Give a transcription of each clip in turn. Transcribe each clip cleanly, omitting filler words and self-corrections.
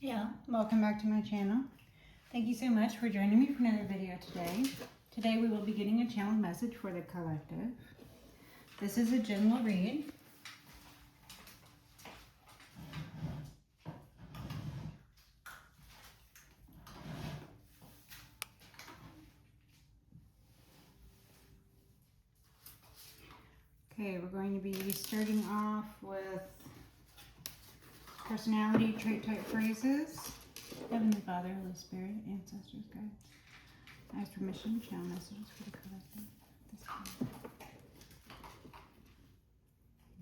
Yeah, welcome back to my channel. Thank you so much for joining me for another video today. Today we will be getting a channel message for the collective. This is a general read. Okay, we're going to be starting off with personality trait type phrases. Heavenly Father, Holy Spirit, ancestors, guides. I ask permission, channel messages for the collective. This time.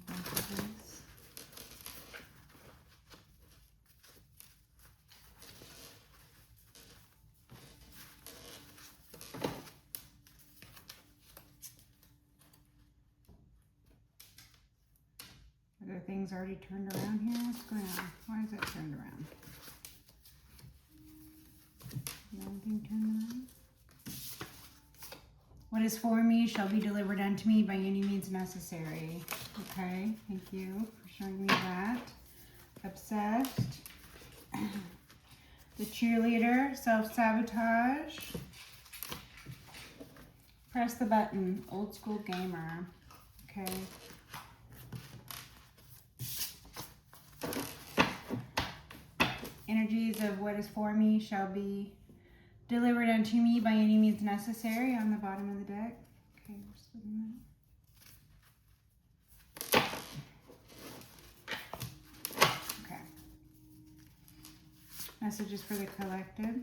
Messages. Are there things already turned around here? What's going on? Why is it turned around? Nothing turned around? What is for me shall be delivered unto me by any means necessary. Okay, thank you for showing me that. Obsessed. The cheerleader, self-sabotage. Press the button, old school gamer. Okay. Energies of what is for me shall be delivered unto me by any means necessary on the bottom of the deck. Okay, we're splitting that. Okay. Messages for the collective.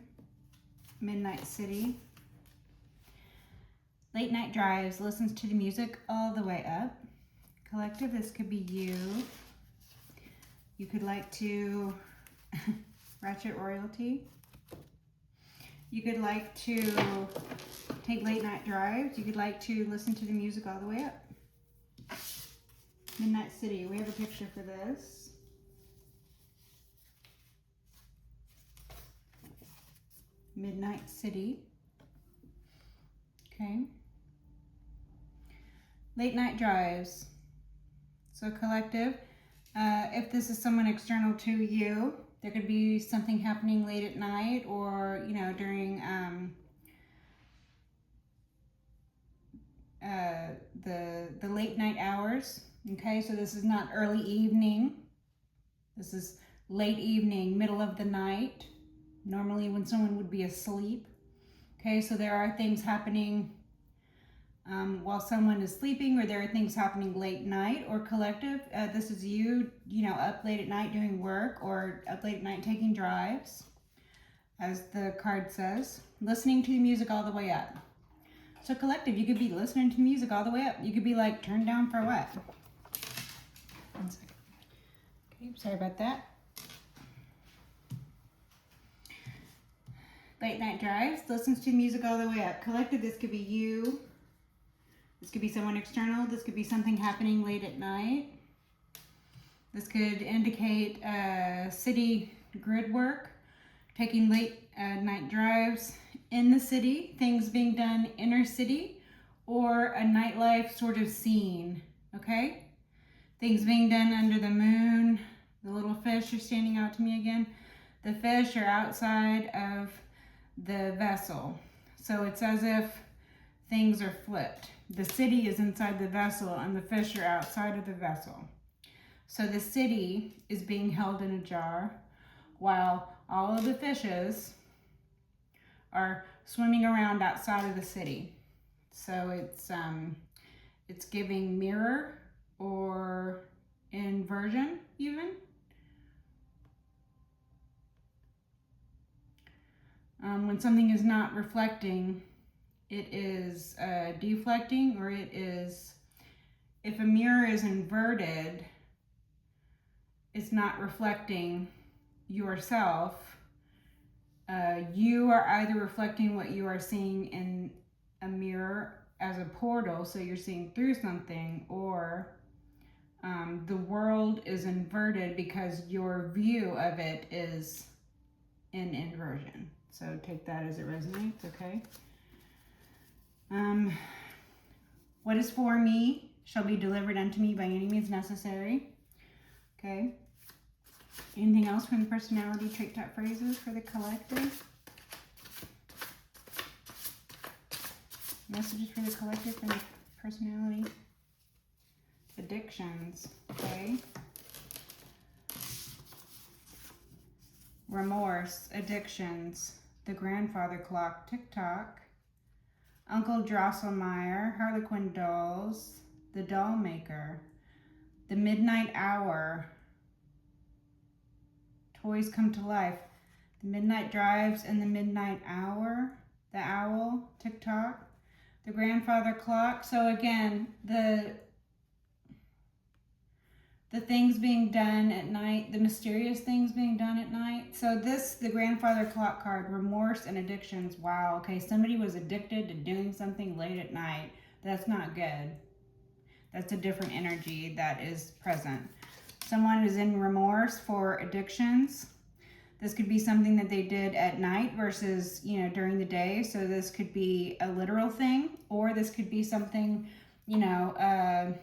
Midnight City. Late night drives, listens to the music all the way up. Collective, this could be you. You could like to ratchet royalty. You could like to take late night drives. You could like to listen to the music all the way up. Midnight City, we have a picture for this. Midnight City. Okay. Late night drives. So collective, if this is someone external to you, there could be something happening late at night or, you know, during the late night hours. Okay, so this is not early evening. This is late evening, middle of the night, normally when someone would be asleep. Okay, so there are things happening while someone is sleeping, or there are things happening late night. Or collective, this is you know, up late at night doing work, or up late at night taking drives, as the card says, listening to the music all the way up. So collective, you could be listening to music all the way up. You could be like, turned down for what? 1 second. Okay, sorry about that. Late night drives, listens to music all the way up. Collective, this could be you. This could be someone external. This could be something happening late at night. This could indicate city grid work, taking late night drives in the city, things being done inner city, or a nightlife sort of scene, okay? Things being done under the moon. The little fish are standing out to me again. The fish are outside of the vessel. So it's as if things are flipped. The city is inside the vessel and the fish are outside of the vessel. So the city is being held in a jar while all of the fishes are swimming around outside of the city. So it's giving mirror or inversion even. When something is not reflecting, it is deflecting, or it is, if a mirror is inverted, it's not reflecting yourself. You are either reflecting what you are seeing in a mirror as a portal, so you're seeing through something, or the world is inverted because your view of it is in inversion. So take that as it resonates, okay? What is for me shall be delivered unto me by any means necessary. Okay. Anything else from the personality trait top phrases for the collective? Messages for the collective from the personality. Addictions, okay. Remorse, addictions, the grandfather clock, Tock, Uncle Drosselmeyer, Harlequin dolls, the doll maker, the midnight hour, toys come to life, the midnight drives and the midnight hour, the owl, Tock, the grandfather clock. So again, the things being done at night, the mysterious things being done at night. So this, the grandfather clock card, remorse and addictions. Wow, okay, somebody was addicted to doing something late at night. That's not good. That's a different energy that is present. Someone is in remorse for addictions. This could be something that they did at night versus, you know, during the day. So this could be a literal thing, or this could be something, you know,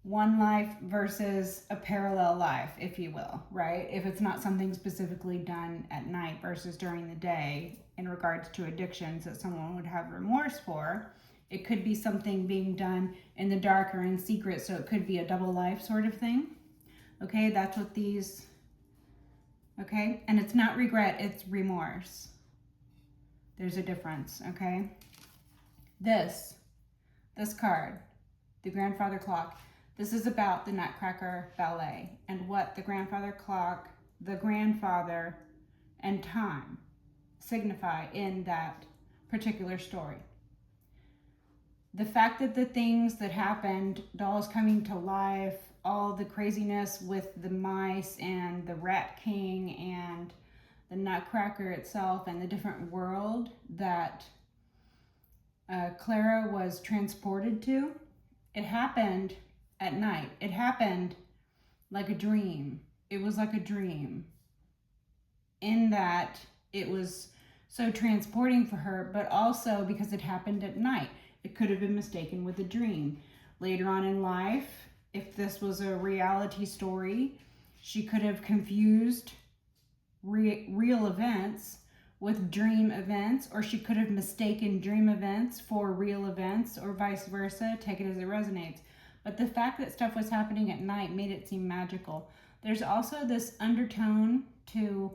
one life versus a parallel life, if you will, right? If it's not something specifically done at night versus during the day in regards to addictions that someone would have remorse for, it could be something being done in the dark or in secret, so it could be a double life sort of thing. Okay, that's what these, okay? And it's not regret, it's remorse. There's a difference, okay? This card, the grandfather clock, this is about the Nutcracker Ballet and what the grandfather clock, the grandfather, and time signify in that particular story. The fact that the things that happened, dolls coming to life, all the craziness with the mice and the Rat King and the Nutcracker itself and the different world that Clara was transported to, it happened at night. It happened like a dream. It was like a dream in that it was so transporting for her, but also because it happened at night. It could have been mistaken with a dream. Later on in life, if this was a reality story, she could have confused real events with dream events, or she could have mistaken dream events for real events, or vice versa. Take it as it resonates. But the fact that stuff was happening at night made it seem magical. There's also this undertone to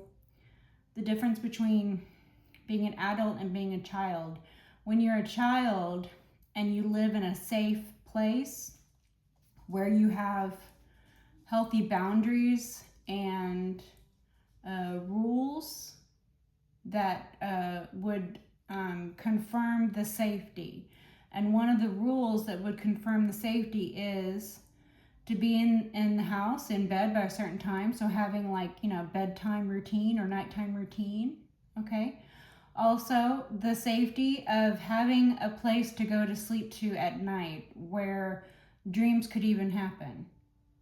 the difference between being an adult and being a child. When you're a child and you live in a safe place where you have healthy boundaries and rules that would confirm the safety. And one of the rules that would confirm the safety is to be in the house, in bed by a certain time. So having like, you know, bedtime routine or nighttime routine, okay? Also, the safety of having a place to go to sleep to at night where dreams could even happen.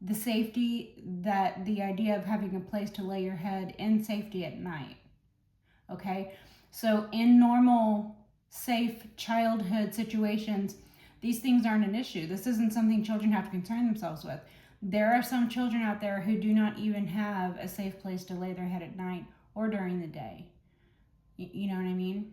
The safety, that the idea of having a place to lay your head in safety at night, okay? So in normal, safe childhood situations, these things aren't an issue. This isn't something children have to concern themselves with. There are some children out there who do not even have a safe place to lay their head at night or during the day. You know what I mean?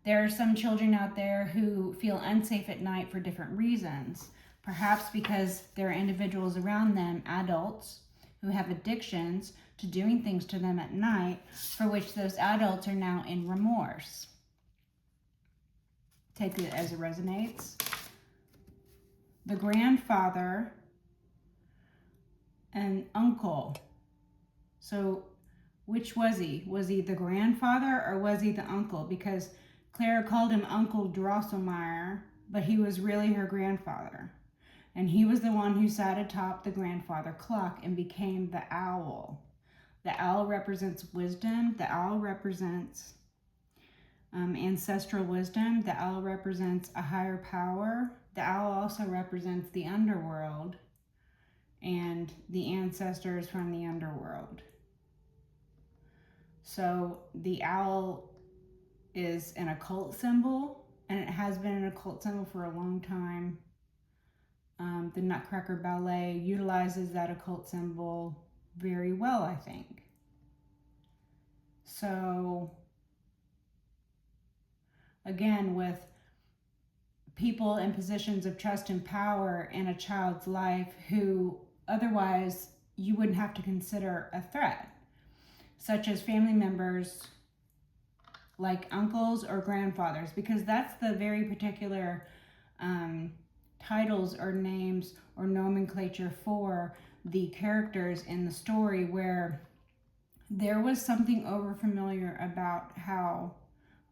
There are some children out there who feel unsafe at night for different reasons. Perhaps because there are individuals around them, adults, who have addictions to doing things to them at night, for which those adults are now in remorse. Take it as it resonates. The grandfather and uncle. So which was he? Was he the grandfather or was he the uncle? Because Clara called him Uncle Drosselmeyer, but he was really her grandfather. And he was the one who sat atop the grandfather clock and became the owl. The owl represents wisdom. The owl represents ancestral wisdom. The owl represents a higher power. The owl also represents the underworld and the ancestors from the underworld. So the owl is an occult symbol, and it has been an occult symbol for a long time. The Nutcracker Ballet utilizes that occult symbol very well, I think. So, again, with people in positions of trust and power in a child's life who otherwise you wouldn't have to consider a threat, such as family members like uncles or grandfathers, because that's the very particular titles or names or nomenclature for the characters in the story, where there was something overfamiliar about how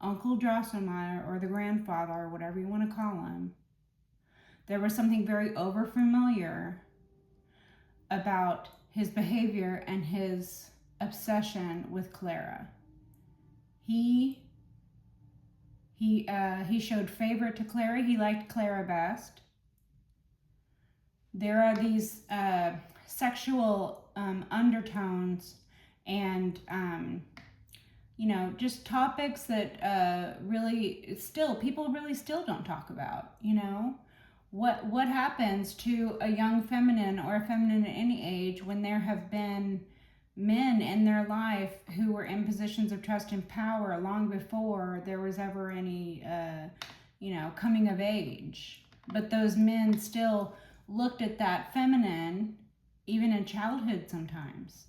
Uncle Drosselmeyer, or the grandfather, or whatever you want to call him, there was something very overfamiliar about his behavior and his obsession with Clara. He showed favor to Clara. He liked Clara best. There are these sexual undertones and just topics that people really still don't talk about. What happens to a young feminine or a feminine at any age when there have been men in their life who were in positions of trust and power long before there was ever any coming of age, but those men still looked at that feminine, even in childhood sometimes,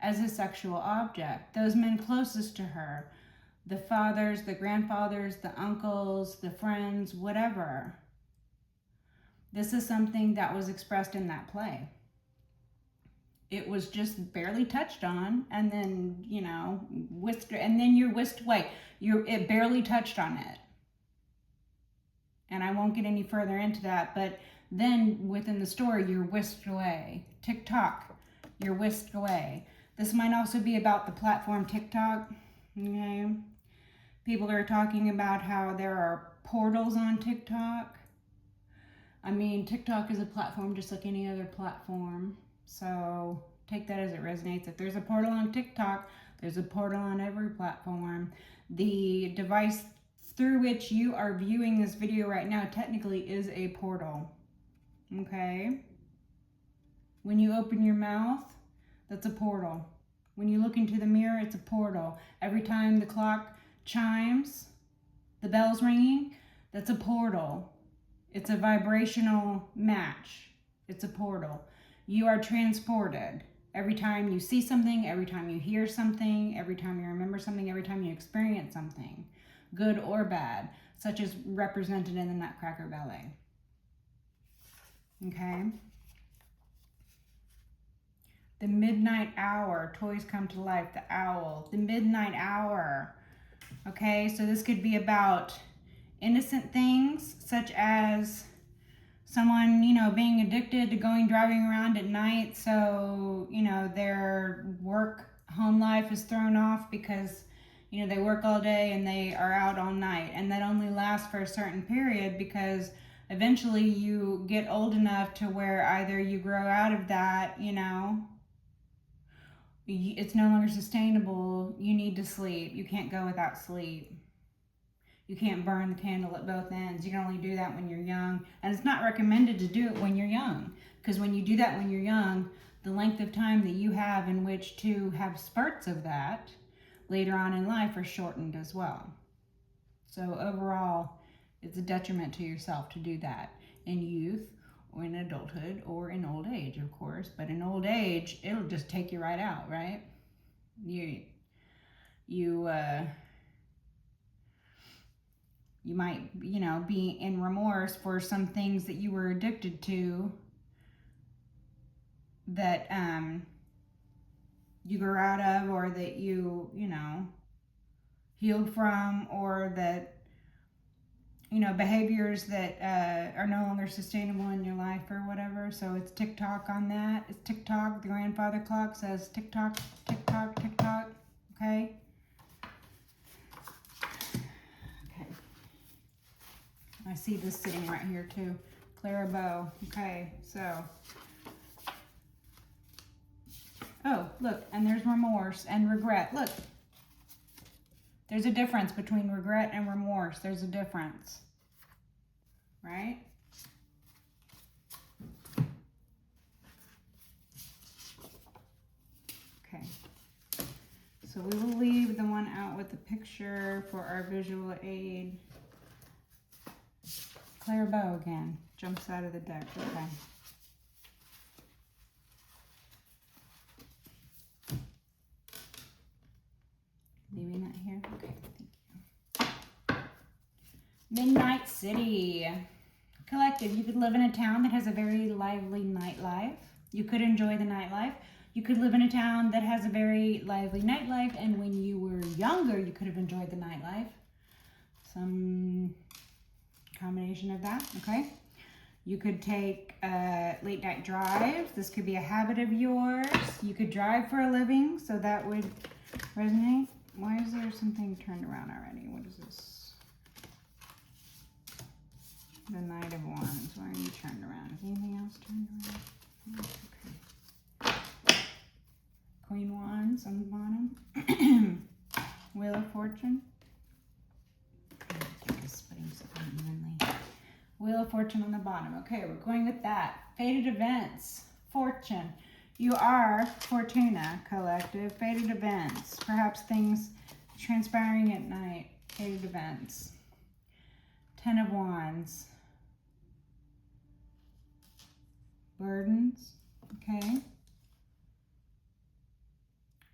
as a sexual object. Those men closest to her, the fathers, the grandfathers, the uncles, the friends, whatever. This is something that was expressed in that play. It was just barely touched on, and then, whisked, and then you're whisked away. It barely touched on it. And I won't get any further into that, but then within the story, you're whisked away. TikTok, you're whisked away. This might also be about the platform TikTok, okay? People are talking about how there are portals on TikTok. I mean, TikTok is a platform just like any other platform. So take that as it resonates. If there's a portal on TikTok, there's a portal on every platform. The device through which you are viewing this video right now technically is a portal. Okay? When you open your mouth, that's a portal. When you look into the mirror, it's a portal. Every time the clock chimes, the bell's ringing, that's a portal. It's a vibrational match. It's a portal. You are transported. Every time you see something, every time you hear something, every time you remember something, every time you experience something, good or bad, such as represented in the Nutcracker Ballet. Okay? The midnight hour, toys come to life, the owl, the midnight hour. Okay, so this could be about innocent things, such as someone, being addicted to driving around at night, so, their home life is thrown off because, they work all day and they are out all night, and that only lasts for a certain period because eventually you get old enough to where either you grow out of that, it's no longer sustainable, you need to sleep, you can't go without sleep. You can't burn the candle at both ends. You can only do that when you're young. And it's not recommended to do it when you're young. Because when you do that when you're young, the length of time that you have in which to have spurts of that later on in life are shortened as well. So overall, it's a detriment to yourself to do that in youth or in adulthood or in old age, of course. But in old age, it'll just take you right out, right? You might, be in remorse for some things that you were addicted to that you grew out of, or that you healed from, or that, behaviors that are no longer sustainable in your life or whatever. So it's TikTok on that. It's TikTok. The grandfather clock says TikTok, TikTok, TikTok. Okay? I see this sitting right here too. Clara Bow. Okay, so. Oh, look, and there's remorse and regret. Look. There's a difference between regret and remorse. There's a difference. Right? So we will leave the one out with the picture for our visual aid. Claire Bow again. Jumps out of the deck. Okay. Leaving that here. Okay, thank you. Midnight City. Collective, you could live in a town that has a very lively nightlife. You could enjoy the nightlife. You could live in a town that has a very lively nightlife, and when you were younger, you could have enjoyed the nightlife. Some combination of that, okay? You could take late night drives. This could be a habit of yours. You could drive for a living, so that would resonate. Why is there something turned around already? What is this? The Knight of Wands. Why are you turned around? Is anything else turned around? Okay. Queen Wands on the bottom. Wheel of Fortune. I think it's splitting something evenly. Wheel of Fortune on the bottom. Okay, we're going with that. Fated events. Fortune. You are Fortuna, collective. Fated events. Perhaps things transpiring at night. Fated events. Ten of Wands. Burdens. Okay.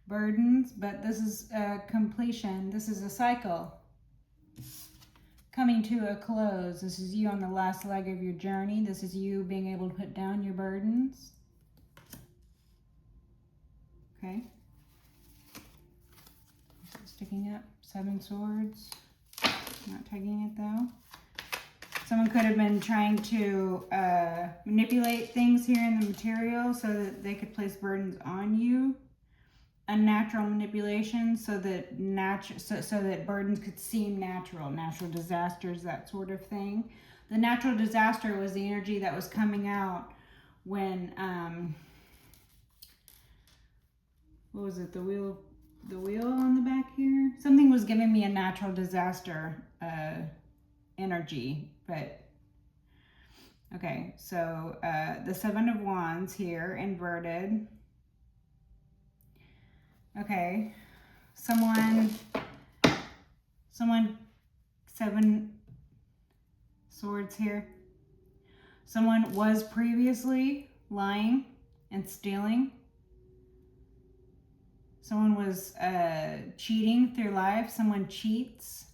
Burdens, but this is a completion. This is a cycle coming to a close. This is you on the last leg of your journey. This is you being able to put down your burdens. Okay. Sticking up. Seven Swords. Not taking it though. Someone could have been trying to manipulate things here in the material so that they could place burdens on you. Unnatural manipulation so that so that burdens could seem natural. Natural disasters, that sort of thing. The natural disaster was the energy that was coming out when what was it? The wheel on the back here. Something was giving me a natural disaster energy, but okay. So the Seven of Wands here inverted. Okay, someone, Seven Swords here. Someone was previously lying and stealing. Someone was cheating through life. Someone cheats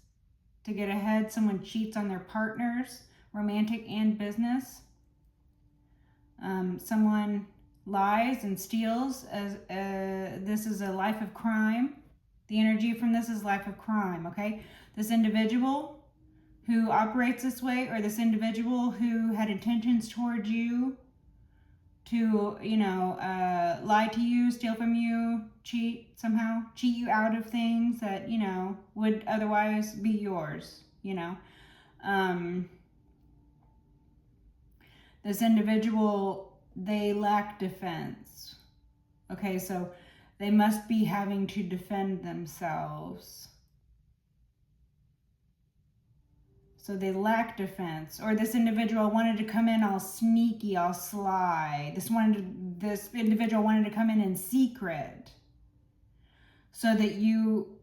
to get ahead. Someone cheats on their partners, romantic and business. Someone lies and steals. As this is a life of crime. The energy from this is life of crime, okay? This individual who operates this way, or this individual who had intentions towards you to, you know, lie to you, steal from you, cheat somehow, cheat you out of things that, you know, would otherwise be yours, you know. This individual, they lack defense. Okay, so they must be having to defend themselves. So they lack defense. Or this individual wanted to come in all sneaky, all sly. This individual wanted to come in secret so that you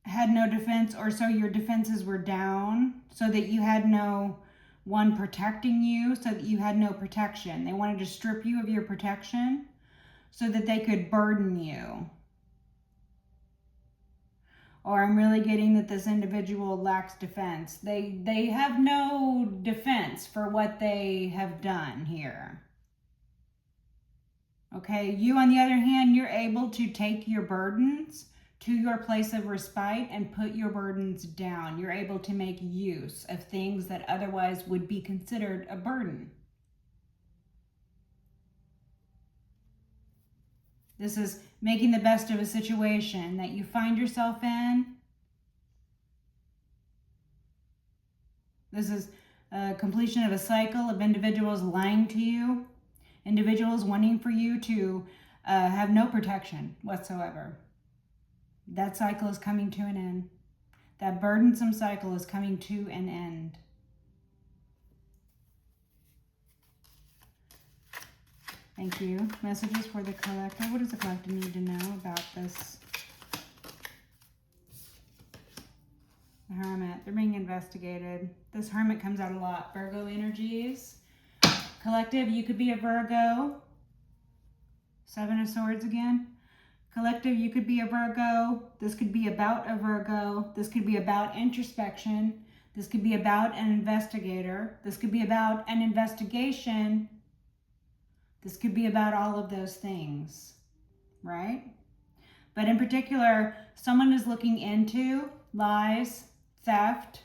had no defense, or so your defenses were down, so that you had no one protecting you, so that you had no protection. They wanted to strip you of your protection so that they could burden you. Or I'm really getting that this individual lacks defense. They have no defense for what they have done here. Okay, you on the other hand, you're able to take your burdens to your place of respite and put your burdens down. You're able to make use of things that otherwise would be considered a burden. This is making the best of a situation that you find yourself in. This is a completion of a cycle of individuals lying to you, individuals wanting for you to have no protection whatsoever. That cycle is coming to an end. That burdensome cycle is coming to an end. Thank you. Messages for the collective. What does the collective need to know about this investigated. This Hermit comes out a lot. Virgo energies. Collective, you could be a Virgo. Seven of Swords again. Collective, you could be a Virgo. This could be about a Virgo. This could be about introspection. This could be about an investigator. This could be about an investigation. This could be about all of those things, right? But in particular, someone is looking into lies, theft,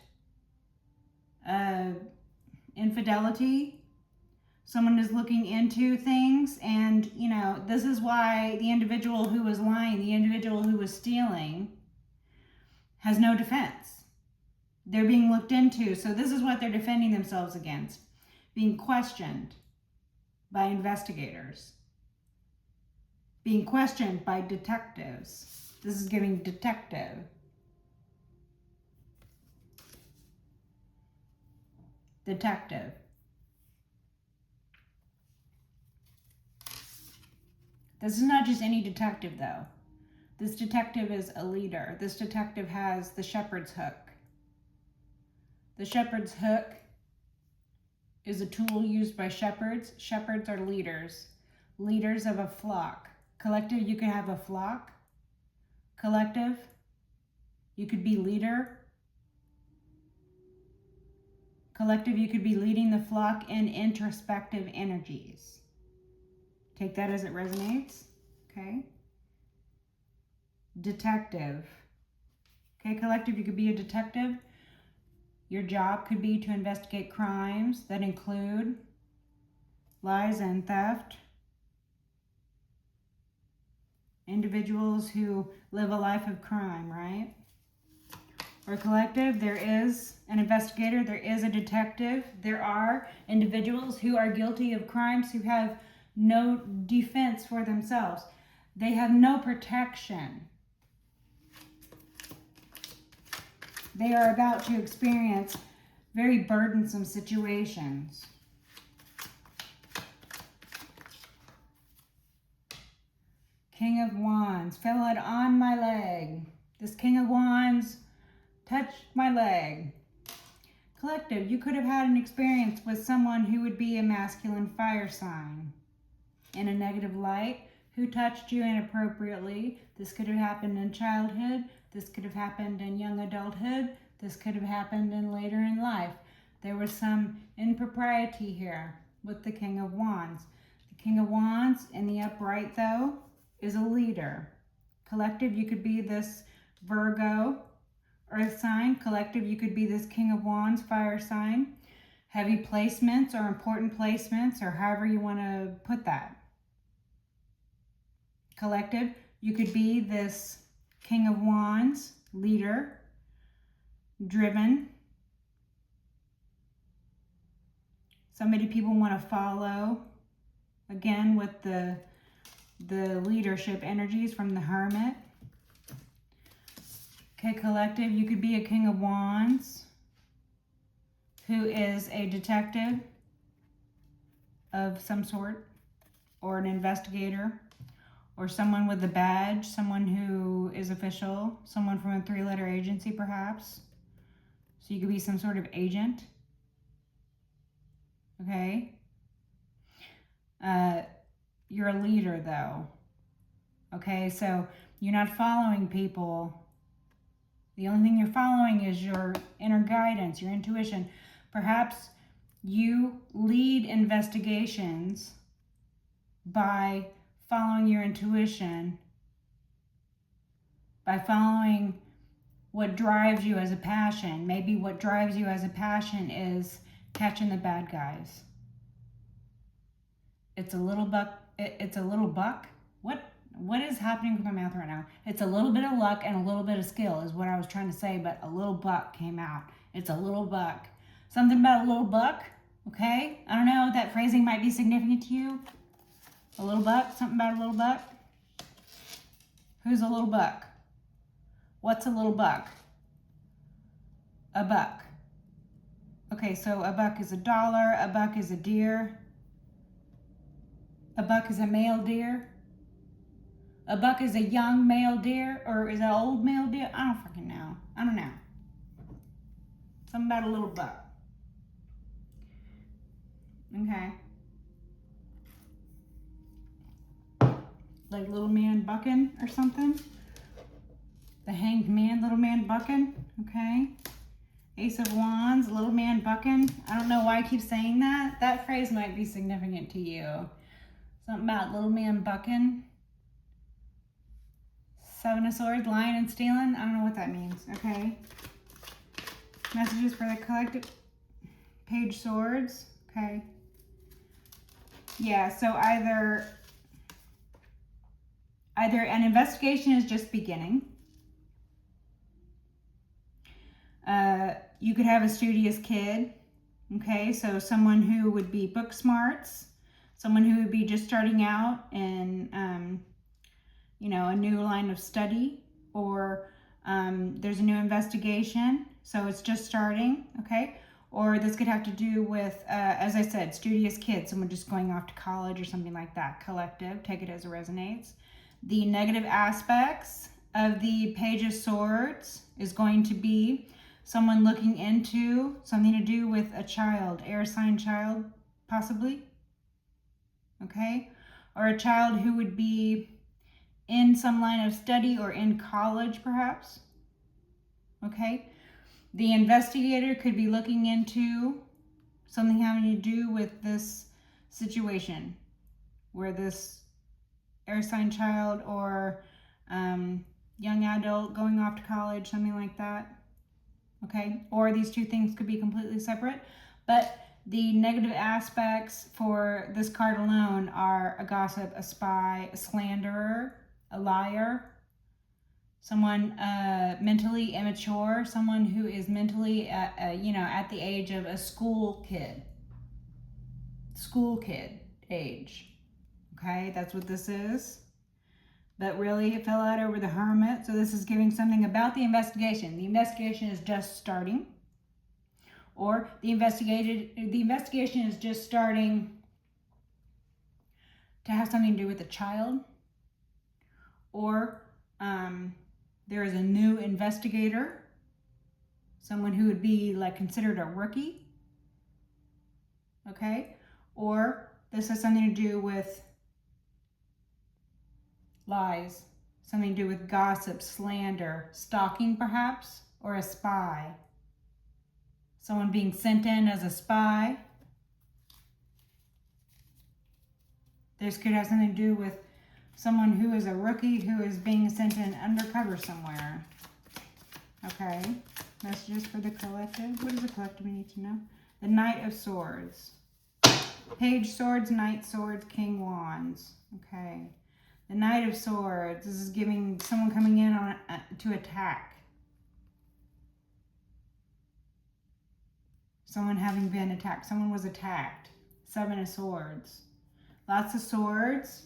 infidelity. Someone is looking into things, and, you know, this is why the individual who was lying, the individual who was stealing, has no defense. They're being looked into, so this is what they're defending themselves against. Being questioned by investigators. Being questioned by detectives. This is giving detective. Detective. This is not just any detective, though. This detective is a leader. This detective has the shepherd's hook. The shepherd's hook is a tool used by shepherds. Shepherds are leaders. Leaders of a flock. Collective, you could have a flock. Collective, you could be leader. Collective, you could be leading the flock in introspective energies. Take that as it resonates, okay? Detective. Okay, collective, you could be a detective. Your job could be to investigate crimes that include lies and theft. Individuals who live a life of crime, right? Or collective, there is an investigator, there is a detective. There are individuals who are guilty of crimes who have no defense for themselves. They have no protection. They are about to experience very burdensome situations. King of Wands, fell it on my leg. This King of Wands touched my leg. Collective, you could have had an experience with someone who would be a masculine fire sign. In a negative light, who touched you inappropriately. This could have happened in childhood. This could have happened in young adulthood. This could have happened in later in life. There was some impropriety here with the King of Wands. The King of Wands in the upright, though, is a leader. Collective, you could be this Virgo earth sign. Collective, you could be this King of Wands fire sign. Heavy placements or important placements, or however you want to put that. Collective, you could be this King of Wands, leader, driven. Somebody people want to follow. Again, with the leadership energies from the Hermit. Okay, collective, you could be a King of Wands who is a detective of some sort, or an investigator, or someone with a badge, someone who is official, someone from a 3-letter agency perhaps. So you could be some sort of agent. Okay. You're a leader though. Okay, so you're not following people. The only thing you're following is your inner guidance, your intuition. Perhaps you lead investigations by following your intuition, by following what drives you as a passion. Maybe what drives you as a passion is catching the bad guys. It's a little buck. It's a little buck. What is happening with my mouth right now? It's a little bit of luck and a little bit of skill is what I was trying to say, but a little buck came out. It's a little buck. Something about a little buck, okay? I don't know, that phrasing might be significant to you. A little buck, something about a little buck. Who's a little buck? What's a little buck? A buck. Okay, so a buck is $1, a buck is a deer. A buck is a male deer. A buck is a young male deer, or is it an old male deer? I don't fucking know. I don't know. Something about a little buck. Okay. Like little man bucking or something. The hanged man, little man bucking. Okay. Ace of Wands, little man bucking. I don't know why I keep saying that. That phrase might be significant to you. Something about little man bucking. Seven of Swords, lying and stealing. I don't know what that means. Okay. Messages for the collective. Page Swords. Okay. Yeah, so either an investigation is just beginning. You could have a studious kid. Okay, so someone who would be book smarts, someone who would be just starting out in, a new line of study, or there's a new investigation, so it's just starting, okay? Or this could have to do with, as I said, studious kids, someone just going off to college or something like that. Collective, take it as it resonates. The negative aspects of the Page of Swords is going to be someone looking into something to do with a child, air sign child, possibly, okay? Or a child who would be in some line of study or in college, perhaps, okay? The investigator could be looking into something having to do with this situation where this air sign child or young adult going off to college, something like that. Okay, or these two things could be completely separate, but the negative aspects for this card alone are a gossip, a spy, a slanderer, a liar, someone mentally immature, someone who is mentally at the age of a school kid age. Okay, that's what this is. But really, it fell out over the Hermit. So this is giving something about the investigation. The investigation is just starting. Or the investigation is just starting to have something to do with a child. Or there is a new investigator. Someone who would be like considered a rookie. Okay? Or this has something to do with lies, something to do with gossip, slander, stalking perhaps, or a spy. Someone being sent in as a spy. This could have something to do with someone who is a rookie who is being sent in undercover somewhere. Okay, messages for the collective. What does the collective need to know? The Knight of Swords. Page Swords, Knight Swords, King Wands. Okay. The Knight of Swords. This is giving someone coming in on to attack. Someone having been attacked. Someone was attacked. Seven of Swords. Lots of swords.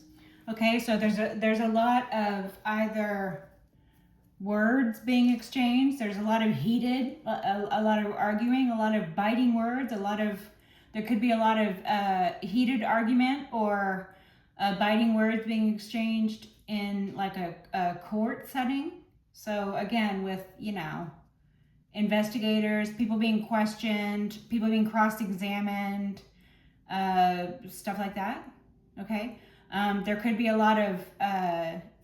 Okay, so there's a lot of either words being exchanged. There's a lot of heated, a lot of arguing, a lot of biting words, there could be a lot of heated argument or biting words being exchanged in like a court setting. So again, with, investigators, people being questioned, people being cross-examined, stuff like that, okay? There could be a lot of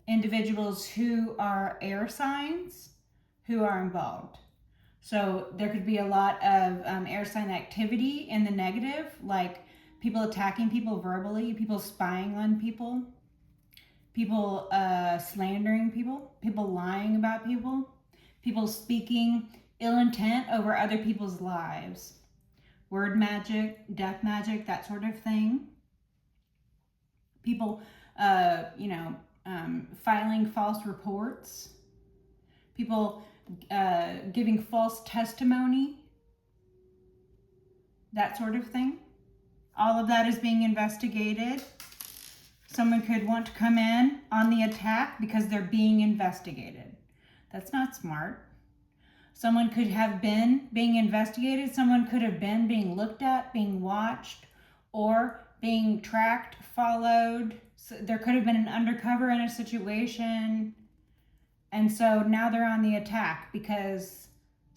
individuals who are air signs who are involved. So there could be a lot of air sign activity in the negative, like people attacking people verbally, people spying on people, people slandering people, people lying about people, people speaking ill intent over other people's lives, word magic, death magic, that sort of thing. People, filing false reports, people giving false testimony, that sort of thing. All of that is being investigated. Someone could want to come in on the attack because they're being investigated. That's not smart. Someone could have been being investigated. Someone could have been being looked at, being watched, or being tracked, followed. So there could have been an undercover in a situation. And so now they're on the attack because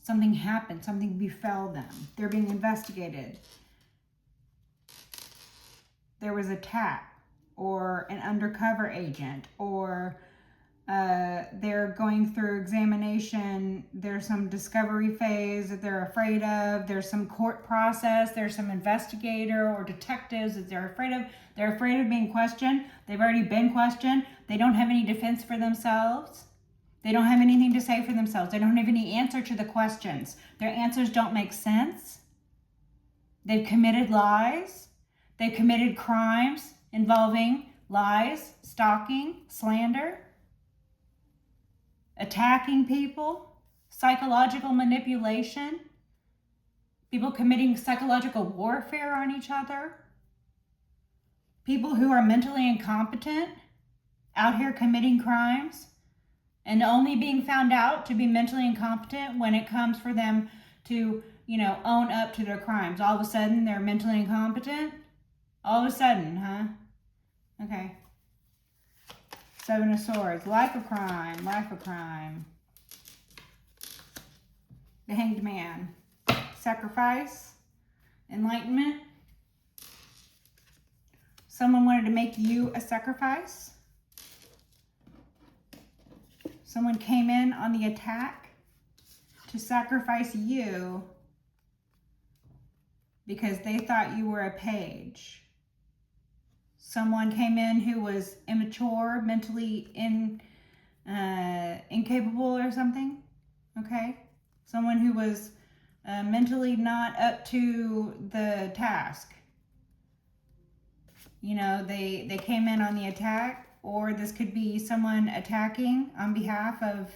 Something happened. Something befell them. They're being investigated. There was a tap or an undercover agent, or they're going through examination. There's some discovery phase that they're afraid of. There's some court process. There's some investigator or detectives that they're afraid of. They're afraid of being questioned. They've already been questioned. They don't have any defense for themselves. They don't have anything to say for themselves. They don't have any answer to the questions. Their answers don't make sense. They've committed lies. They've committed crimes involving lies, stalking, slander, attacking people, psychological manipulation, people committing psychological warfare on each other, people who are mentally incompetent out here committing crimes and only being found out to be mentally incompetent when it comes for them to, own up to their crimes. All of a sudden, they're mentally incompetent. All of a sudden, huh? Okay. Seven of Swords. Life of crime. Life of crime. The Hanged Man. Sacrifice. Enlightenment. Someone wanted to make you a sacrifice. Someone came in on the attack to sacrifice you because they thought you were a page. Someone came in who was immature, mentally incapable or something, okay? Someone who was mentally not up to the task. They came in on the attack, or this could be someone attacking on behalf of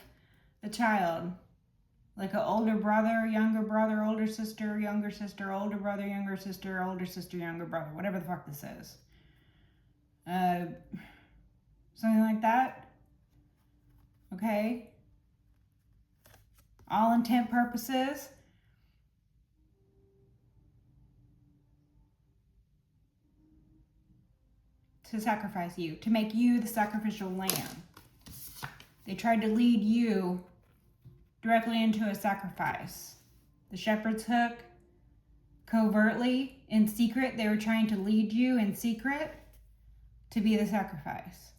a child. Like an older brother, older sister, younger sister, older brother, younger sister, older sister, younger brother, whatever the fuck this is. Something like that. Okay. All intent purposes. To sacrifice you, to make you the sacrificial lamb. They tried to lead you directly into a sacrifice. The shepherd's hook, covertly, in secret, they were trying to lead you in secret to be the sacrifice.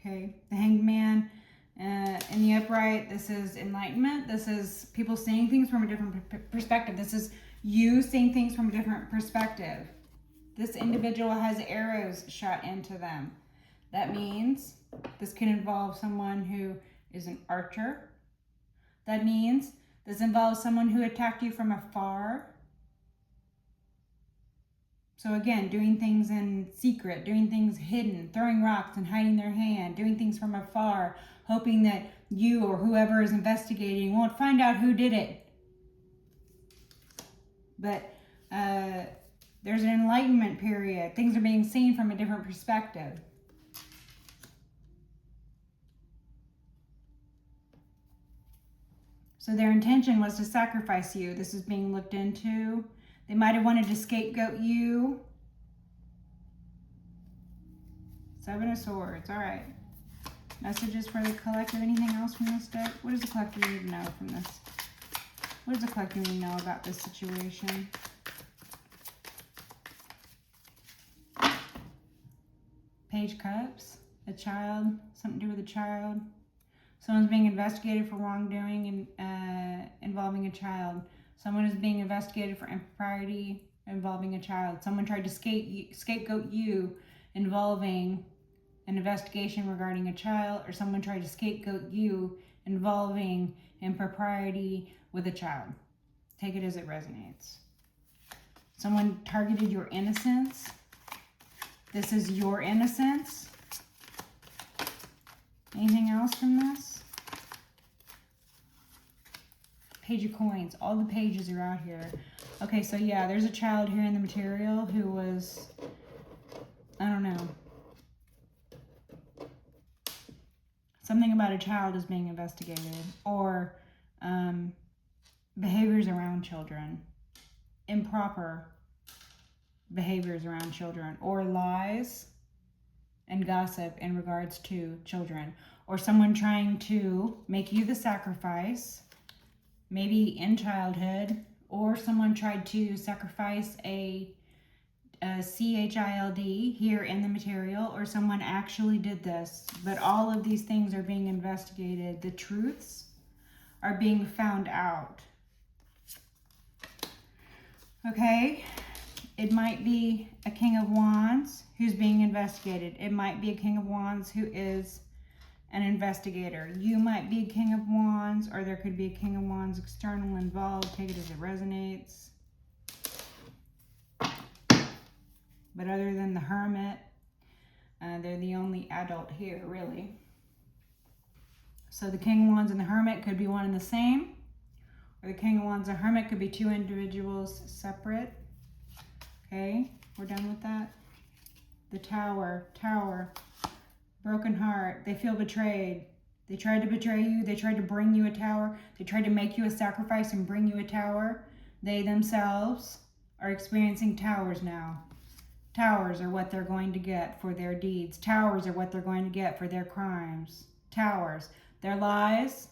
Okay, the Hanged Man in the upright, this is enlightenment. This is people seeing things from a different perspective. This is you seeing things from a different perspective. This individual has arrows shot into them. That means this can involve someone who is an archer. That means this involves someone who attacked you from afar. So again, doing things in secret, doing things hidden, throwing rocks and hiding their hand, doing things from afar, hoping that you or whoever is investigating won't find out who did it. But there's an enlightenment period. Things are being seen from a different perspective. So their intention was to sacrifice you. This is being looked into. They might have wanted to scapegoat you. Seven of Swords. All right. Messages for the collective. Anything else from this deck? What does the collective need to know from this? What does the collective need to know about this situation? Page Cups. A child. Something to do with a child. Someone's being investigated for wrongdoing and involving a child. Someone is being investigated for impropriety involving a child. Someone tried to scapegoat you involving an investigation regarding a child, or someone tried to scapegoat you involving impropriety with a child. Take it as it resonates. Someone targeted your innocence. This is your innocence. Anything else from this? Page of Coins. All the pages are out here. Okay, so yeah, there's a child here in the material who was, I don't know. Something about a child is being investigated. Or behaviors around children, improper behaviors around children, or lies and gossip in regards to children, or someone trying to make you the sacrifice, maybe in childhood, or someone tried to sacrifice a child here in the material, or someone actually did this. But all of these things are being investigated. The truths are being found out. Okay? It might be a King of Wands who's being investigated. It might be a King of Wands who is an investigator. You might be a King of Wands, or there could be a King of Wands external involved. Take it as it resonates. But other than the Hermit, they're the only adult here, really. So the King of Wands and the Hermit could be one and the same. Or the King of Wands and Hermit could be two individuals separate. Okay, we're done with that. The Tower, broken heart. They feel betrayed. They tried to betray you. They tried to bring you a tower. They tried to make you a sacrifice and bring you a tower. They themselves are experiencing towers now. Towers are what they're going to get for their deeds. Towers are what they're going to get for their crimes. Towers. Their lies.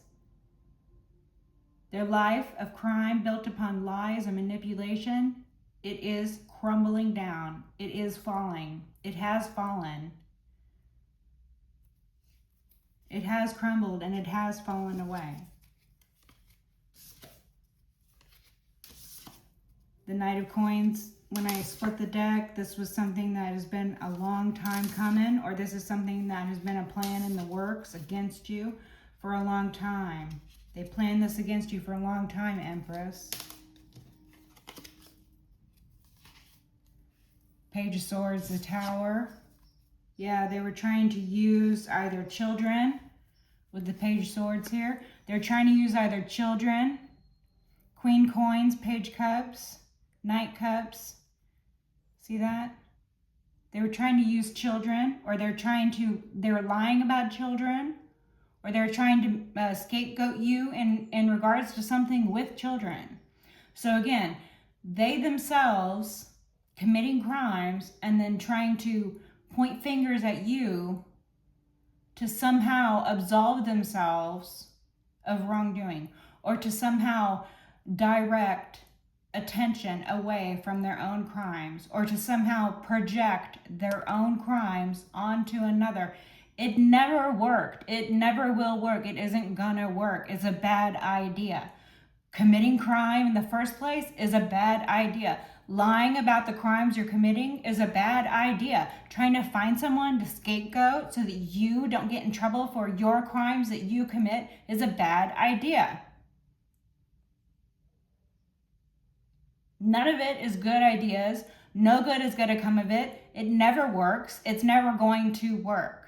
Their life of crime built upon lies and manipulation. It is crumbling down. It is falling. It has fallen. It has crumbled and it has fallen away. The Knight of Coins, when I split the deck, this was something that has been a long time coming, or this is something that has been a plan in the works against you for a long time. They planned this against you for a long time, Empress. Page of Swords, the Tower. Yeah, they were trying to use either children, with the Page of Swords here. They're trying to use either children, Queen Coins, Page Cups, Knight Cups. See that? They were trying to use children, or they're lying about children, or they're trying to scapegoat you in regards to something with children. So again, they themselves committing crimes and then trying to point fingers at you to somehow absolve themselves of wrongdoing, or to somehow direct attention away from their own crimes, or to somehow project their own crimes onto another. It never worked. It never will work. It isn't gonna work. It's a bad idea. Committing crime in the first place is a bad idea. Lying about the crimes you're committing is a bad idea. Trying to find someone to scapegoat so that you don't get in trouble for your crimes that you commit is a bad idea. None of it is good ideas. No good is going to come of it. It never works. It's never going to work.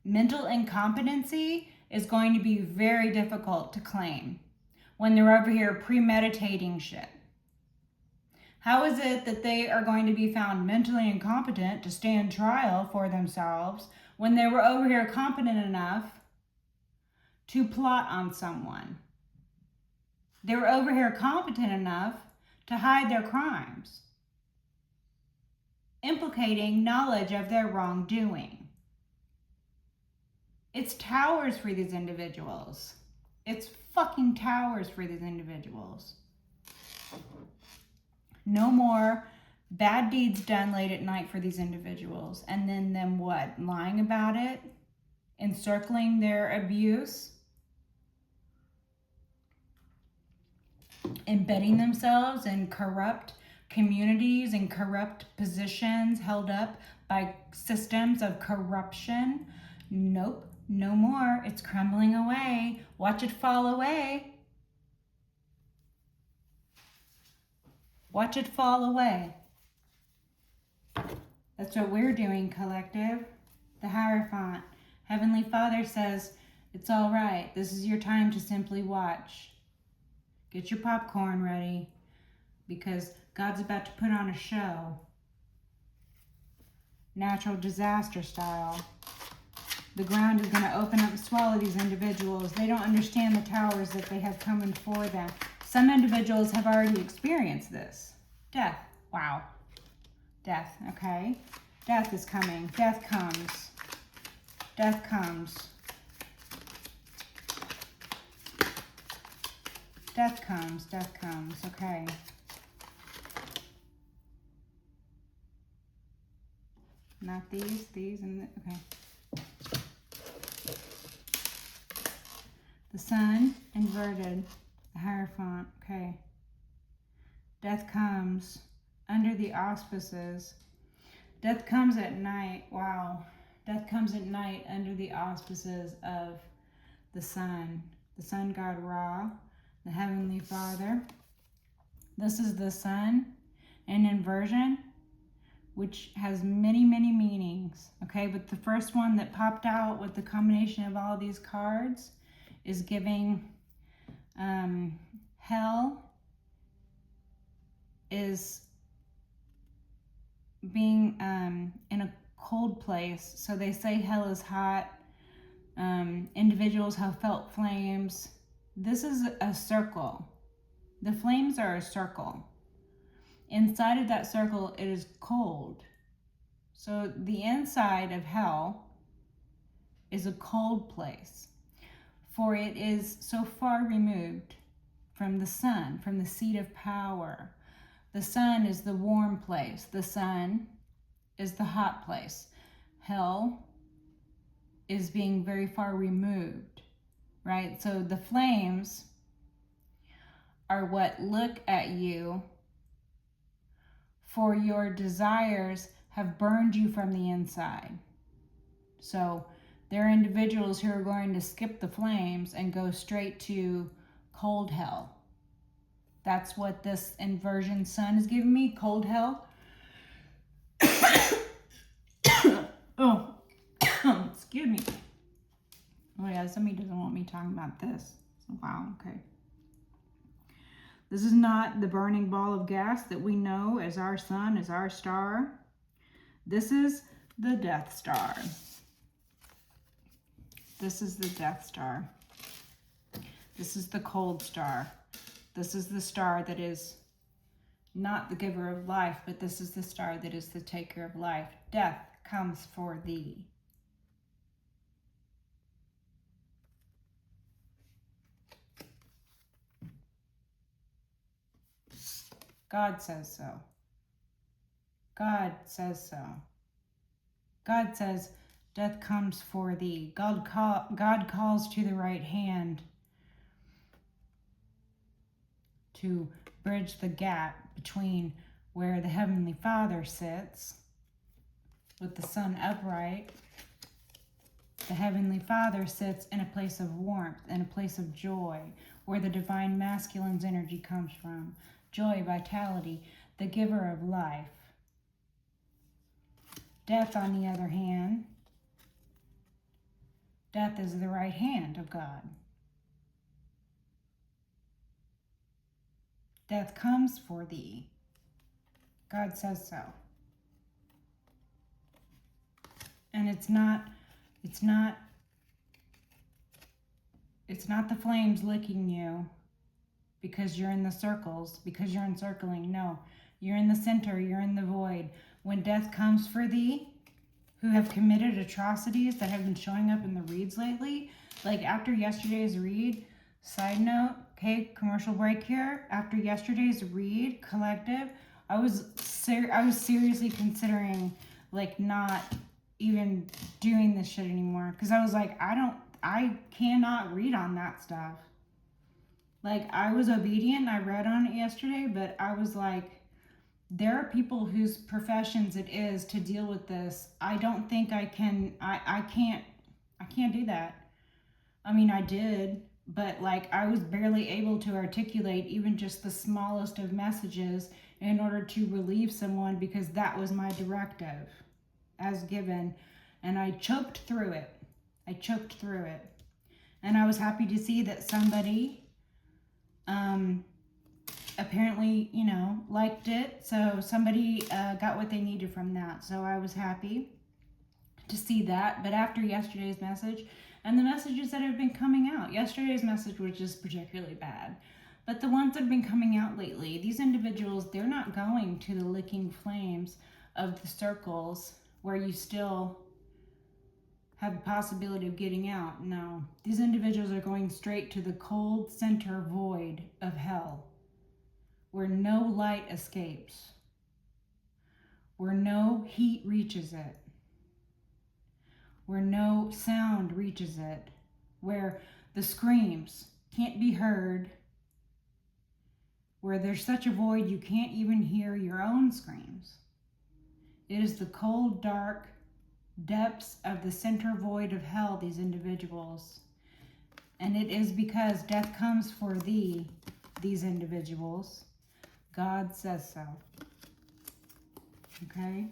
Mental incompetency is going to be very difficult to claim when they're over here premeditating shit. How is it that they are going to be found mentally incompetent to stand trial for themselves when they were over here competent enough to plot on someone? They were over here competent enough to hide their crimes, implicating knowledge of their wrongdoing. It's towers for these individuals. It's fucking towers for these individuals. No more bad deeds done late at night for these individuals. And then them what? Lying about it? Encircling their abuse? Embedding themselves in corrupt communities and corrupt positions held up by systems of corruption? Nope. No more. It's crumbling away. Watch it fall away. Watch it fall away. That's what we're doing, collective. The Hierophant. Heavenly Father says, it's all right. This is your time to simply watch. Get your popcorn ready, because God's about to put on a show. natural disaster style. The ground is going to open up and swallow these individuals. They don't understand the towers that they have coming for them. Some individuals have already experienced this. Death. Wow. Death, okay? Death is coming. Death comes. Death comes. Death comes. Death comes. Okay. Not these, and okay. The sun inverted, the Hierophant, okay. Death comes under the auspices. Death comes at night, wow. Death comes at night under the auspices of the sun god Ra, the Heavenly Father. This is the sun in inversion, which has many, many meanings, okay? But the first one that popped out with the combination of all these cards is giving hell is being in a cold place. So they say hell is hot. Individuals have felt flames. This is a circle. The flames are a circle. Inside of that circle, it is cold. So the inside of hell is a cold place, for it is so far removed from the sun, from the seat of power. The sun is the warm place. The sun is the hot place. Hell is being very far removed, right? So the flames are what look at you, for your desires have burned you from the inside. So there are individuals who are going to skip the flames and go straight to cold hell. That's what this inversion sun is giving me, cold hell. Oh, excuse me. Oh yeah, somebody doesn't want me talking about this. So, wow, okay. This is not the burning ball of gas that we know as our sun, as our star. This is the Death Star. This is the Death Star. This is the cold star. This is the star that is not the giver of life, but this is the star that is the taker of life. Death comes for thee. God says so. God says so. God says, death comes for thee. God calls to the right hand to bridge the gap between where the Heavenly Father sits with the sun upright. The Heavenly Father sits in a place of warmth, in a place of joy, where the divine masculine's energy comes from. Joy, vitality, the giver of life. Death, on the other hand, death is the right hand of God. Death comes for thee. God says so. And it's not the flames licking you because you're in the circles, because you're encircling. No, you're in the center, you're in the void. When death comes for thee, who have committed atrocities that have been showing up in the reads lately, like after yesterday's read, side note, okay, commercial break here, after yesterday's read, collective, I was seriously considering like not even doing this shit anymore, because I was like, I cannot read on that stuff. Like, I was obedient, I read on it yesterday, but I was like, there are people whose professions it is to deal with this. I don't think I can, I can't do that. I mean, I did, but like, I was barely able to articulate even just the smallest of messages in order to relieve someone, because that was my directive as given, and I choked through it. And I was happy to see that somebody apparently, you know, liked it. So somebody got what they needed from that. So I was happy to see that. But after yesterday's message and the messages that have been coming out, yesterday's message was just particularly bad. But the ones that have been coming out lately, these individuals, they're not going to the licking flames of the circles where you still have a possibility of getting out. No, these individuals are going straight to the cold center void of hell, where no light escapes, where no heat reaches it, where no sound reaches it, where the screams can't be heard, where there's such a void you can't even hear your own screams. It is the cold, dark depths of the center void of hell, these individuals. And it is because death comes for these individuals. God says so. Okay?